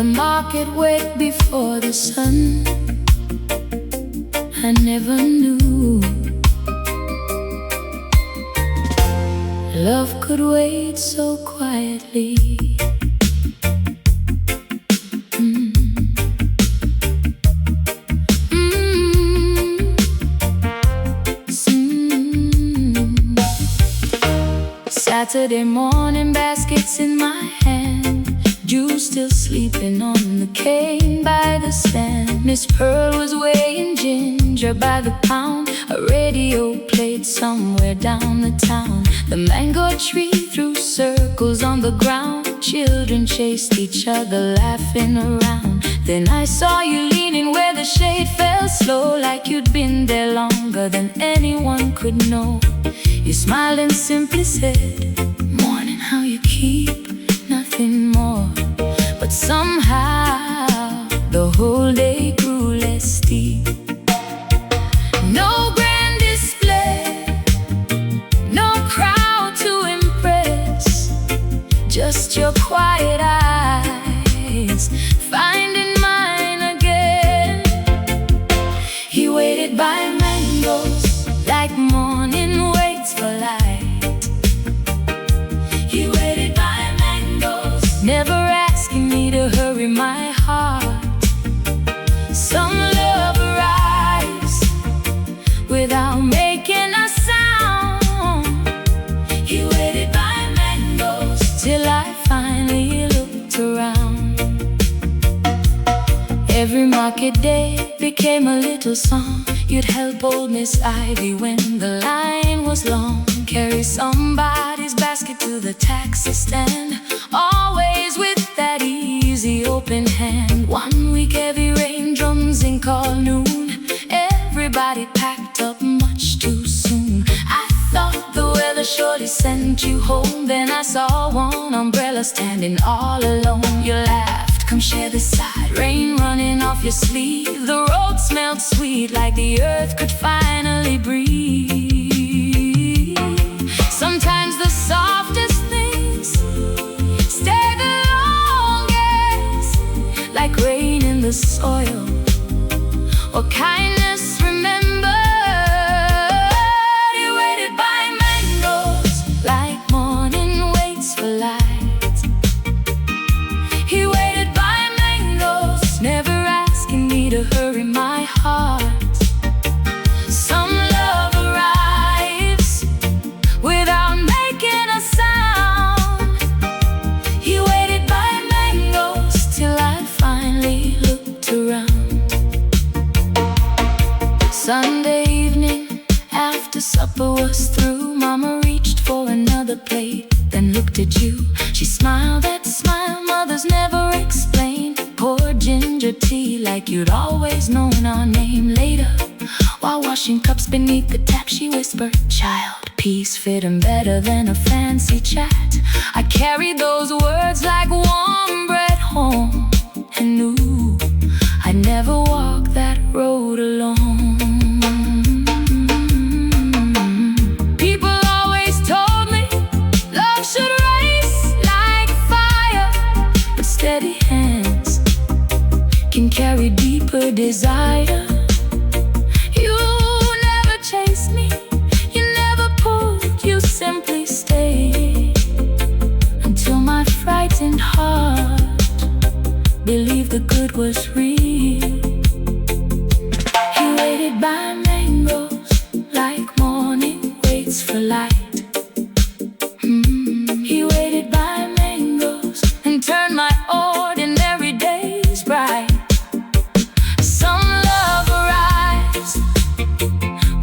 The market wake before the sun. I never knew love could wait so quietly. Saturday morning, baskets in my hand, Jew still sleeping on the cane by the stand. Miss Pearl was weighing ginger by the pound. A radio played somewhere down the town. The mango tree threw circles on the ground. Children chased each other, laughing around. Then I saw you leaning where the shade fell slow, like you'd been there longer than anyone could know. You smiled and simply said, "Morning, how you keep?" Nothing more, but somehow the whole day grew less steep. No grand display, no crowd to impress, just your quiet eyes finding mine again. He waited by mangoes like morning waits for light. He waited by mangoes, never asking me to hurry my heart. Some love arrives without making a sound. He waited by mangoes till I finally looked around. Every market day became a little song. You'd help old Miss Ivy when the line was long. Carry somebody's basket to the taxi stand, always with that easy open hand. 1 week heavy rain, drums, Zinc all noon. Everybody packed up much too soon. I thought the weather surely sent you home. Then I saw one umbrella standing all alone. You laughed, "Come share this side." Rain running off your sleeve. The road smelled sweet, like the earth could finally breathe. Sometimes the softest things stay the longest, like rain in the soil or kindness remembered. He waited by mangoes like morning waits for light. He waited by mangoes, never asking me to hurry my heart. Some love arrives without making a sound. He waited by mangoes till I finally looked around. Sunday evening, after supper was through, Mama reached for another plate, then looked at you. She smiled that smile mothers never explain. Poured ginger tea like you'd always known our name. Later, while washing cups beneath the tap, she whispered, "Child, peace fit 'em better than a fancy chat." I carried those words like warm bread home, and knew I'd never walk that road alone. People always told me love should race like fire, but steady hands can carry deeper desire. You never chased me, you never pulled, you simply stayed until my frightened heart believed the good was real. He waited by mangoes like morning waits for light. He waited by mangoes and turned my ordinary days bright. Some love arrives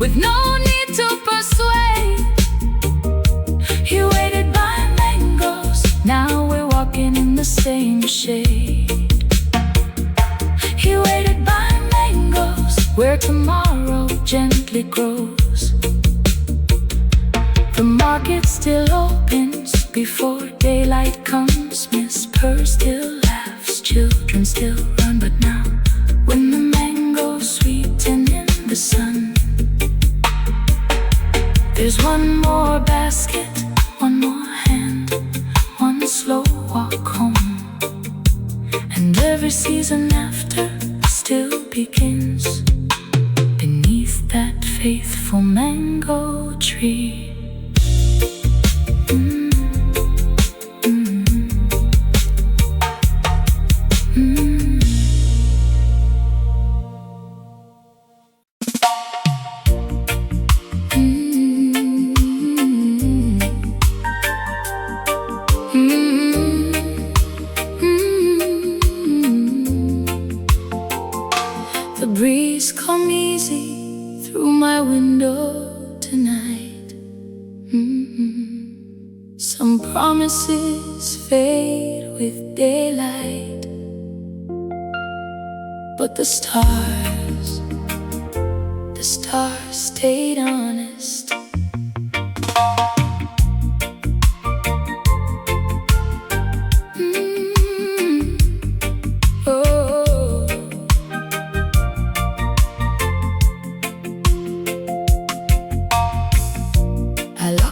with no need to persuade. He waited by mangoes, now we're walking in the same shade. He waited by mangoes, where tomorrow gently grows. The market still opens before daylight comes. Miss Pearl still laughs, children still run. But now, when the mangoes sweeten in the sun, there's one more basket, one more hand, one slow walk home. And every season after still begins beneath that faithful mango tree. The breeze come easy through my window tonight. Some promises fade with daylight, but the stars stayed honest.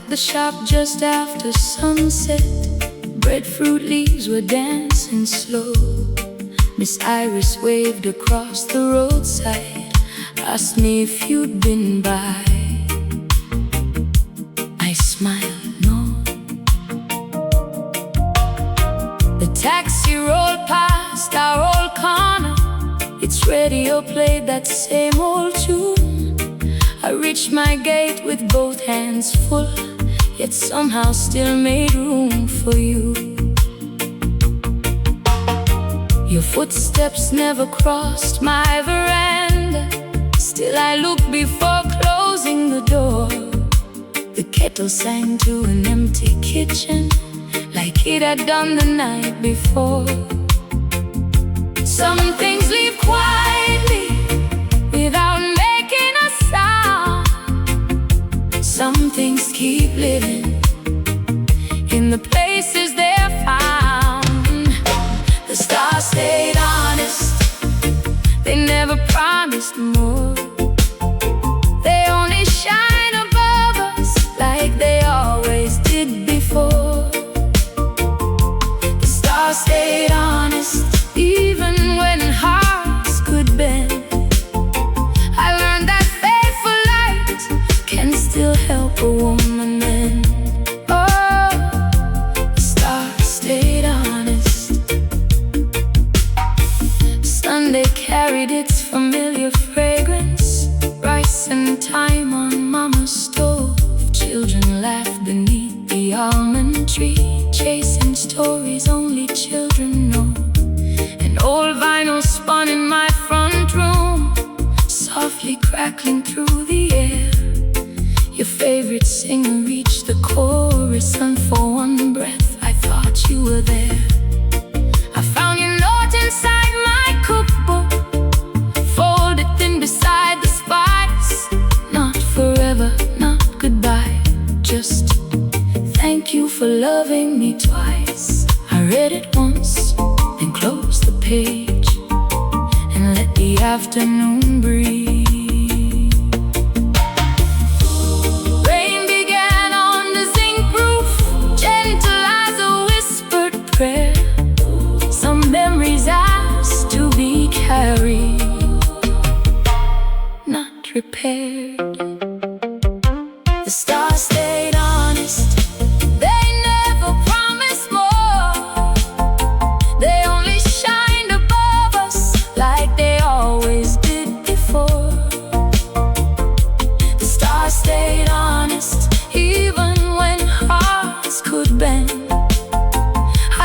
The shop just after sunset, breadfruit leaves were dancing slow. Miss Iris waved across the roadside, asked me if you'd been by. I smiled, no. The taxi rolled past our old corner, its radio played that same old tune. I reached my gate with both hands full, yet somehow still made room for you. Your footsteps never crossed my veranda, still I looked before closing the door. The kettle sang to an empty kitchen, like it had done the night before. Some things leave quietly, without making a sound. Some things keep living in the places they're found. The stars stayed honest, they never promised more. They only shine above us like they always did before. The stars stayed honest, even when hearts could bend. I learned that faithful light can still help a woman mend. Oh, the stars stayed honest. Sunday carried its familiar fragrance, rice and thyme on mama's stove. Children laughed beneath the almond tree, chasing stories only children know. An old vinyl spun in my front room, softly crackling through the air. Your favorite singer reached the chorus, and for one breath I thought you were there. I found your note inside my cookbook, folded thin beside the spice. Not forever, not goodbye, just thank you for loving me twice. I read it once, then closed the page, and let the afternoon breathe. Rain began on the zinc roof, gentle as a whispered prayer. Some memories asked to be carried, not repaired. The stars stayed honest, they never promised more. They only shined above us like they always did before. The stars stayed honest, even when hearts could bend.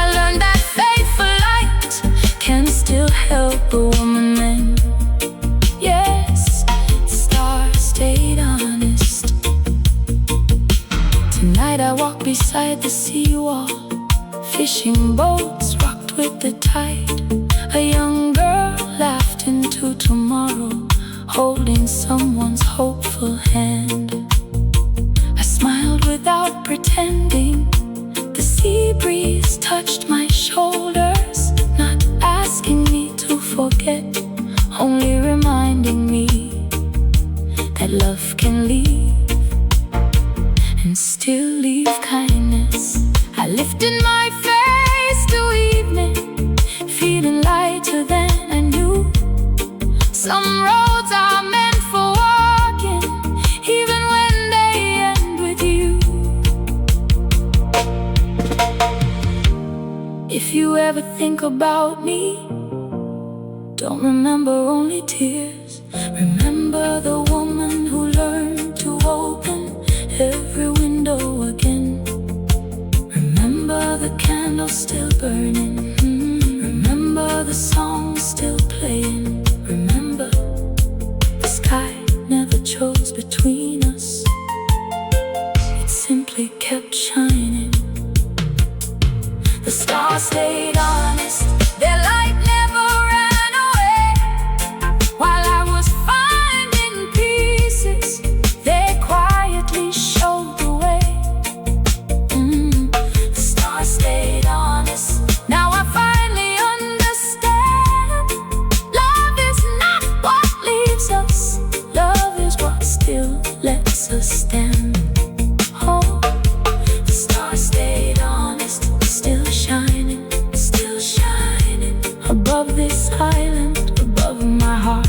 I learned that faithful light can still help a woman mend. Yes, the stars stayed honest. Tonight I walk beside the seawall, fishing boats rocked with the tide. A young girl laughed into tomorrow, holding someone's hopeful hand. I smiled without pretending. The sea breeze touched my shoulders, not asking me to forget, only reminding me that love can leave and still leave kindness. I lifted my face to evening, feeling lighter If you ever think about me, don't remember only tears. Remember the woman who learned to open every window again. Remember the candle still burning. Remember the song still playing. Remember the sky never chose between us. It simply kept shining. The stars stayed honest. Their light never ran away. While I was finding pieces, they quietly showed the way. The stars stayed honest. Now I finally understand. Love is not what leaves us. Love is what still lets us stand. Oh, the stars stayed honest. Still shining above this island, above my heart.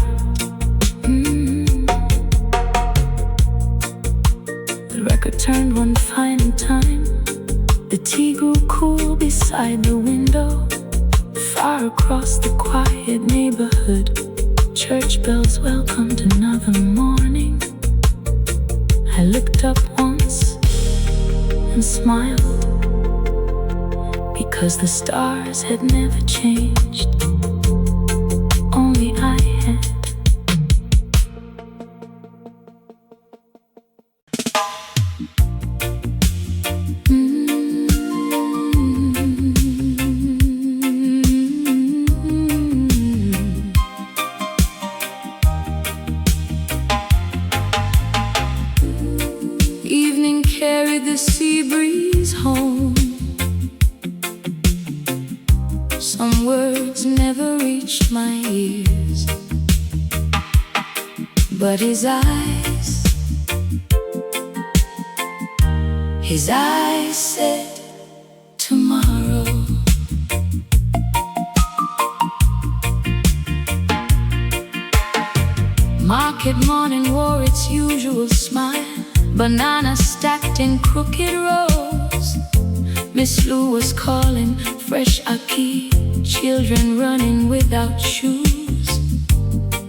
The record turned one final time. The tea grew cool beside the window. Far across the quiet neighborhood, church bells welcomed another morning. I looked up once and smiled, because the stars had never changed, only I had. Evening carried the sea breeze home. Some words never reached my ears, but his eyes said tomorrow. Market morning wore its usual smile, bananas stacked in crooked rows. Miss Lou was calling, fresh ackee, children running without shoes.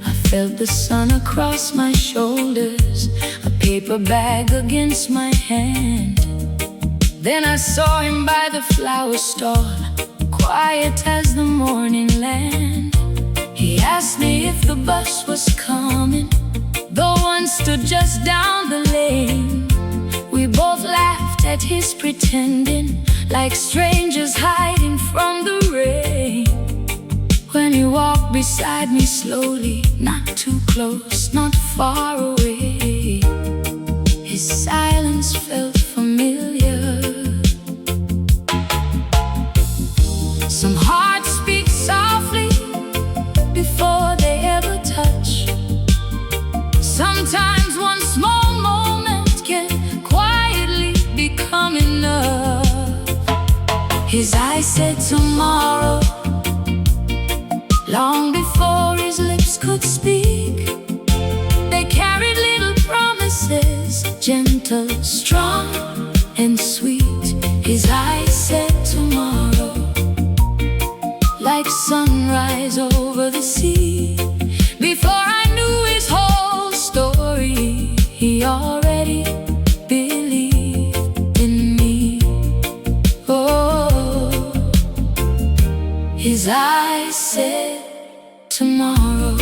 I felt the sun across my shoulders, a paper bag against my hand. Then I saw him by the flower stall, quiet as the morning land. He asked me if the bus was coming, though one stood just down the lane. We both laughed at his pretending, like strangers hiding from the rain. When he walked beside me slowly, not too close, not far away, his silence felt familiar. Some hearts speak softly before they ever touch. Sometimes one small moment can quietly become enough. His eyes said tomorrow, long before his lips could speak. They carried little promises, gentle, strong, and sweet. His eyes said tomorrow, like sunrise over the sea. Before I knew his whole story, he already believed in me. Oh, his eyes said tomorrow.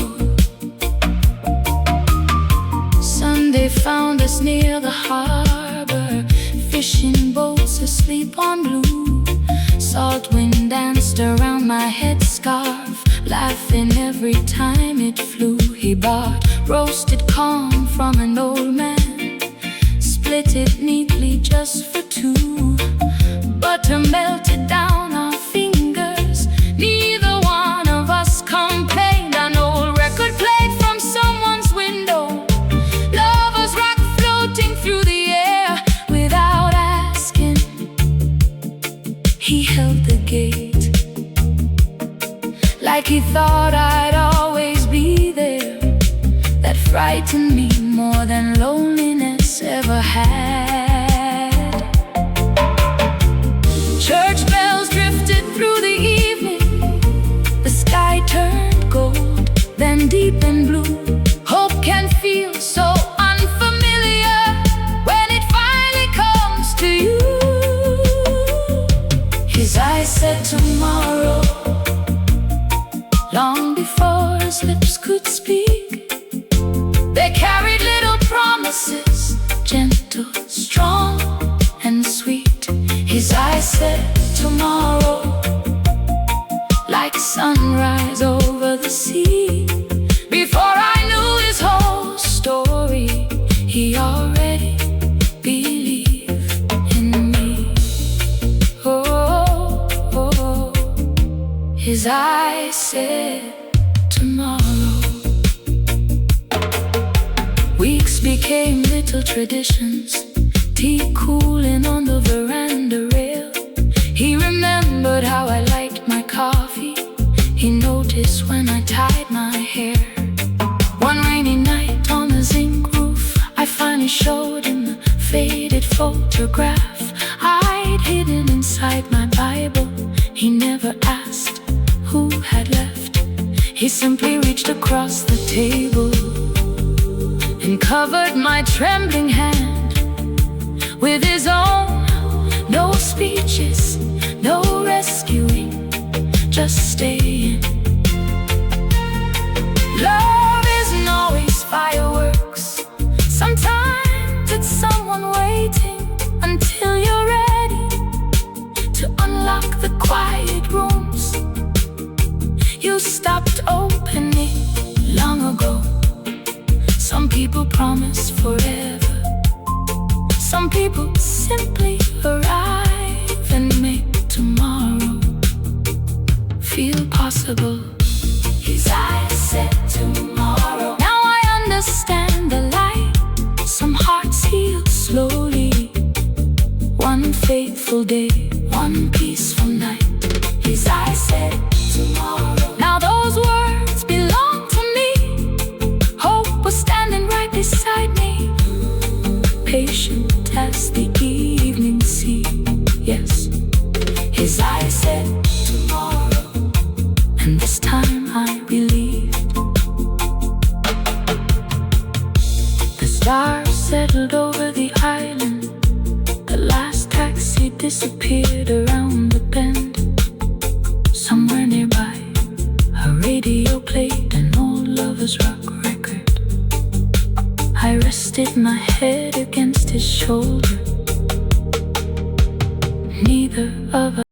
Sunday found us near the harbor, fishing boats asleep on blue. Salt wind danced around my headscarf, laughing every time it flew. He bought roasted corn from an old man, split it neatly just for two. Butter melted down our fingers, neither one of us complained. An old record played from someone's window, lovers rock floating through the air without asking. He held the gate, like he thought I'd always be there. That frightened me more than loneliness ever had. Church bells drifted through the long before his lips could speak. They carried little promises, gentle, strong, and sweet. His eyes said tomorrow, like sunrise over the sea. Before I knew his whole story, he already believed in me. Oh, oh, oh. His eyes said tomorrow. Weeks became little traditions, tea cooling on the veranda rail. He remembered how I liked my coffee. He noticed when I tied my hair. One rainy night on the zinc roof, I finally showed him the faded photograph I'd hidden inside my Bible. He never asked who had left. He simply reached across the table and covered my trembling hand with his own. No speeches, no rescuing, just staying. Love isn't always fireworks. Sometimes it's someone waiting until you're ready to unlock the quiet rooms you stopped opening long ago. Some people promise forever. Some people simply arrive and make tomorrow feel possible. His eyes said tomorrow. Now I understand the light. Some hearts heal slowly. One faithful day, one peaceful night. His eyes said tomorrow. Now those words belong to me. Hope was standing right beside me, patient as the evening sea. Yes, his eyes said tomorrow, and this time I believed. The stars settled over the island. The last taxi disappeared around the bend. Somewhere nearby, a radio played an old lover's rock record. I rested my head against his shoulder. Neither of us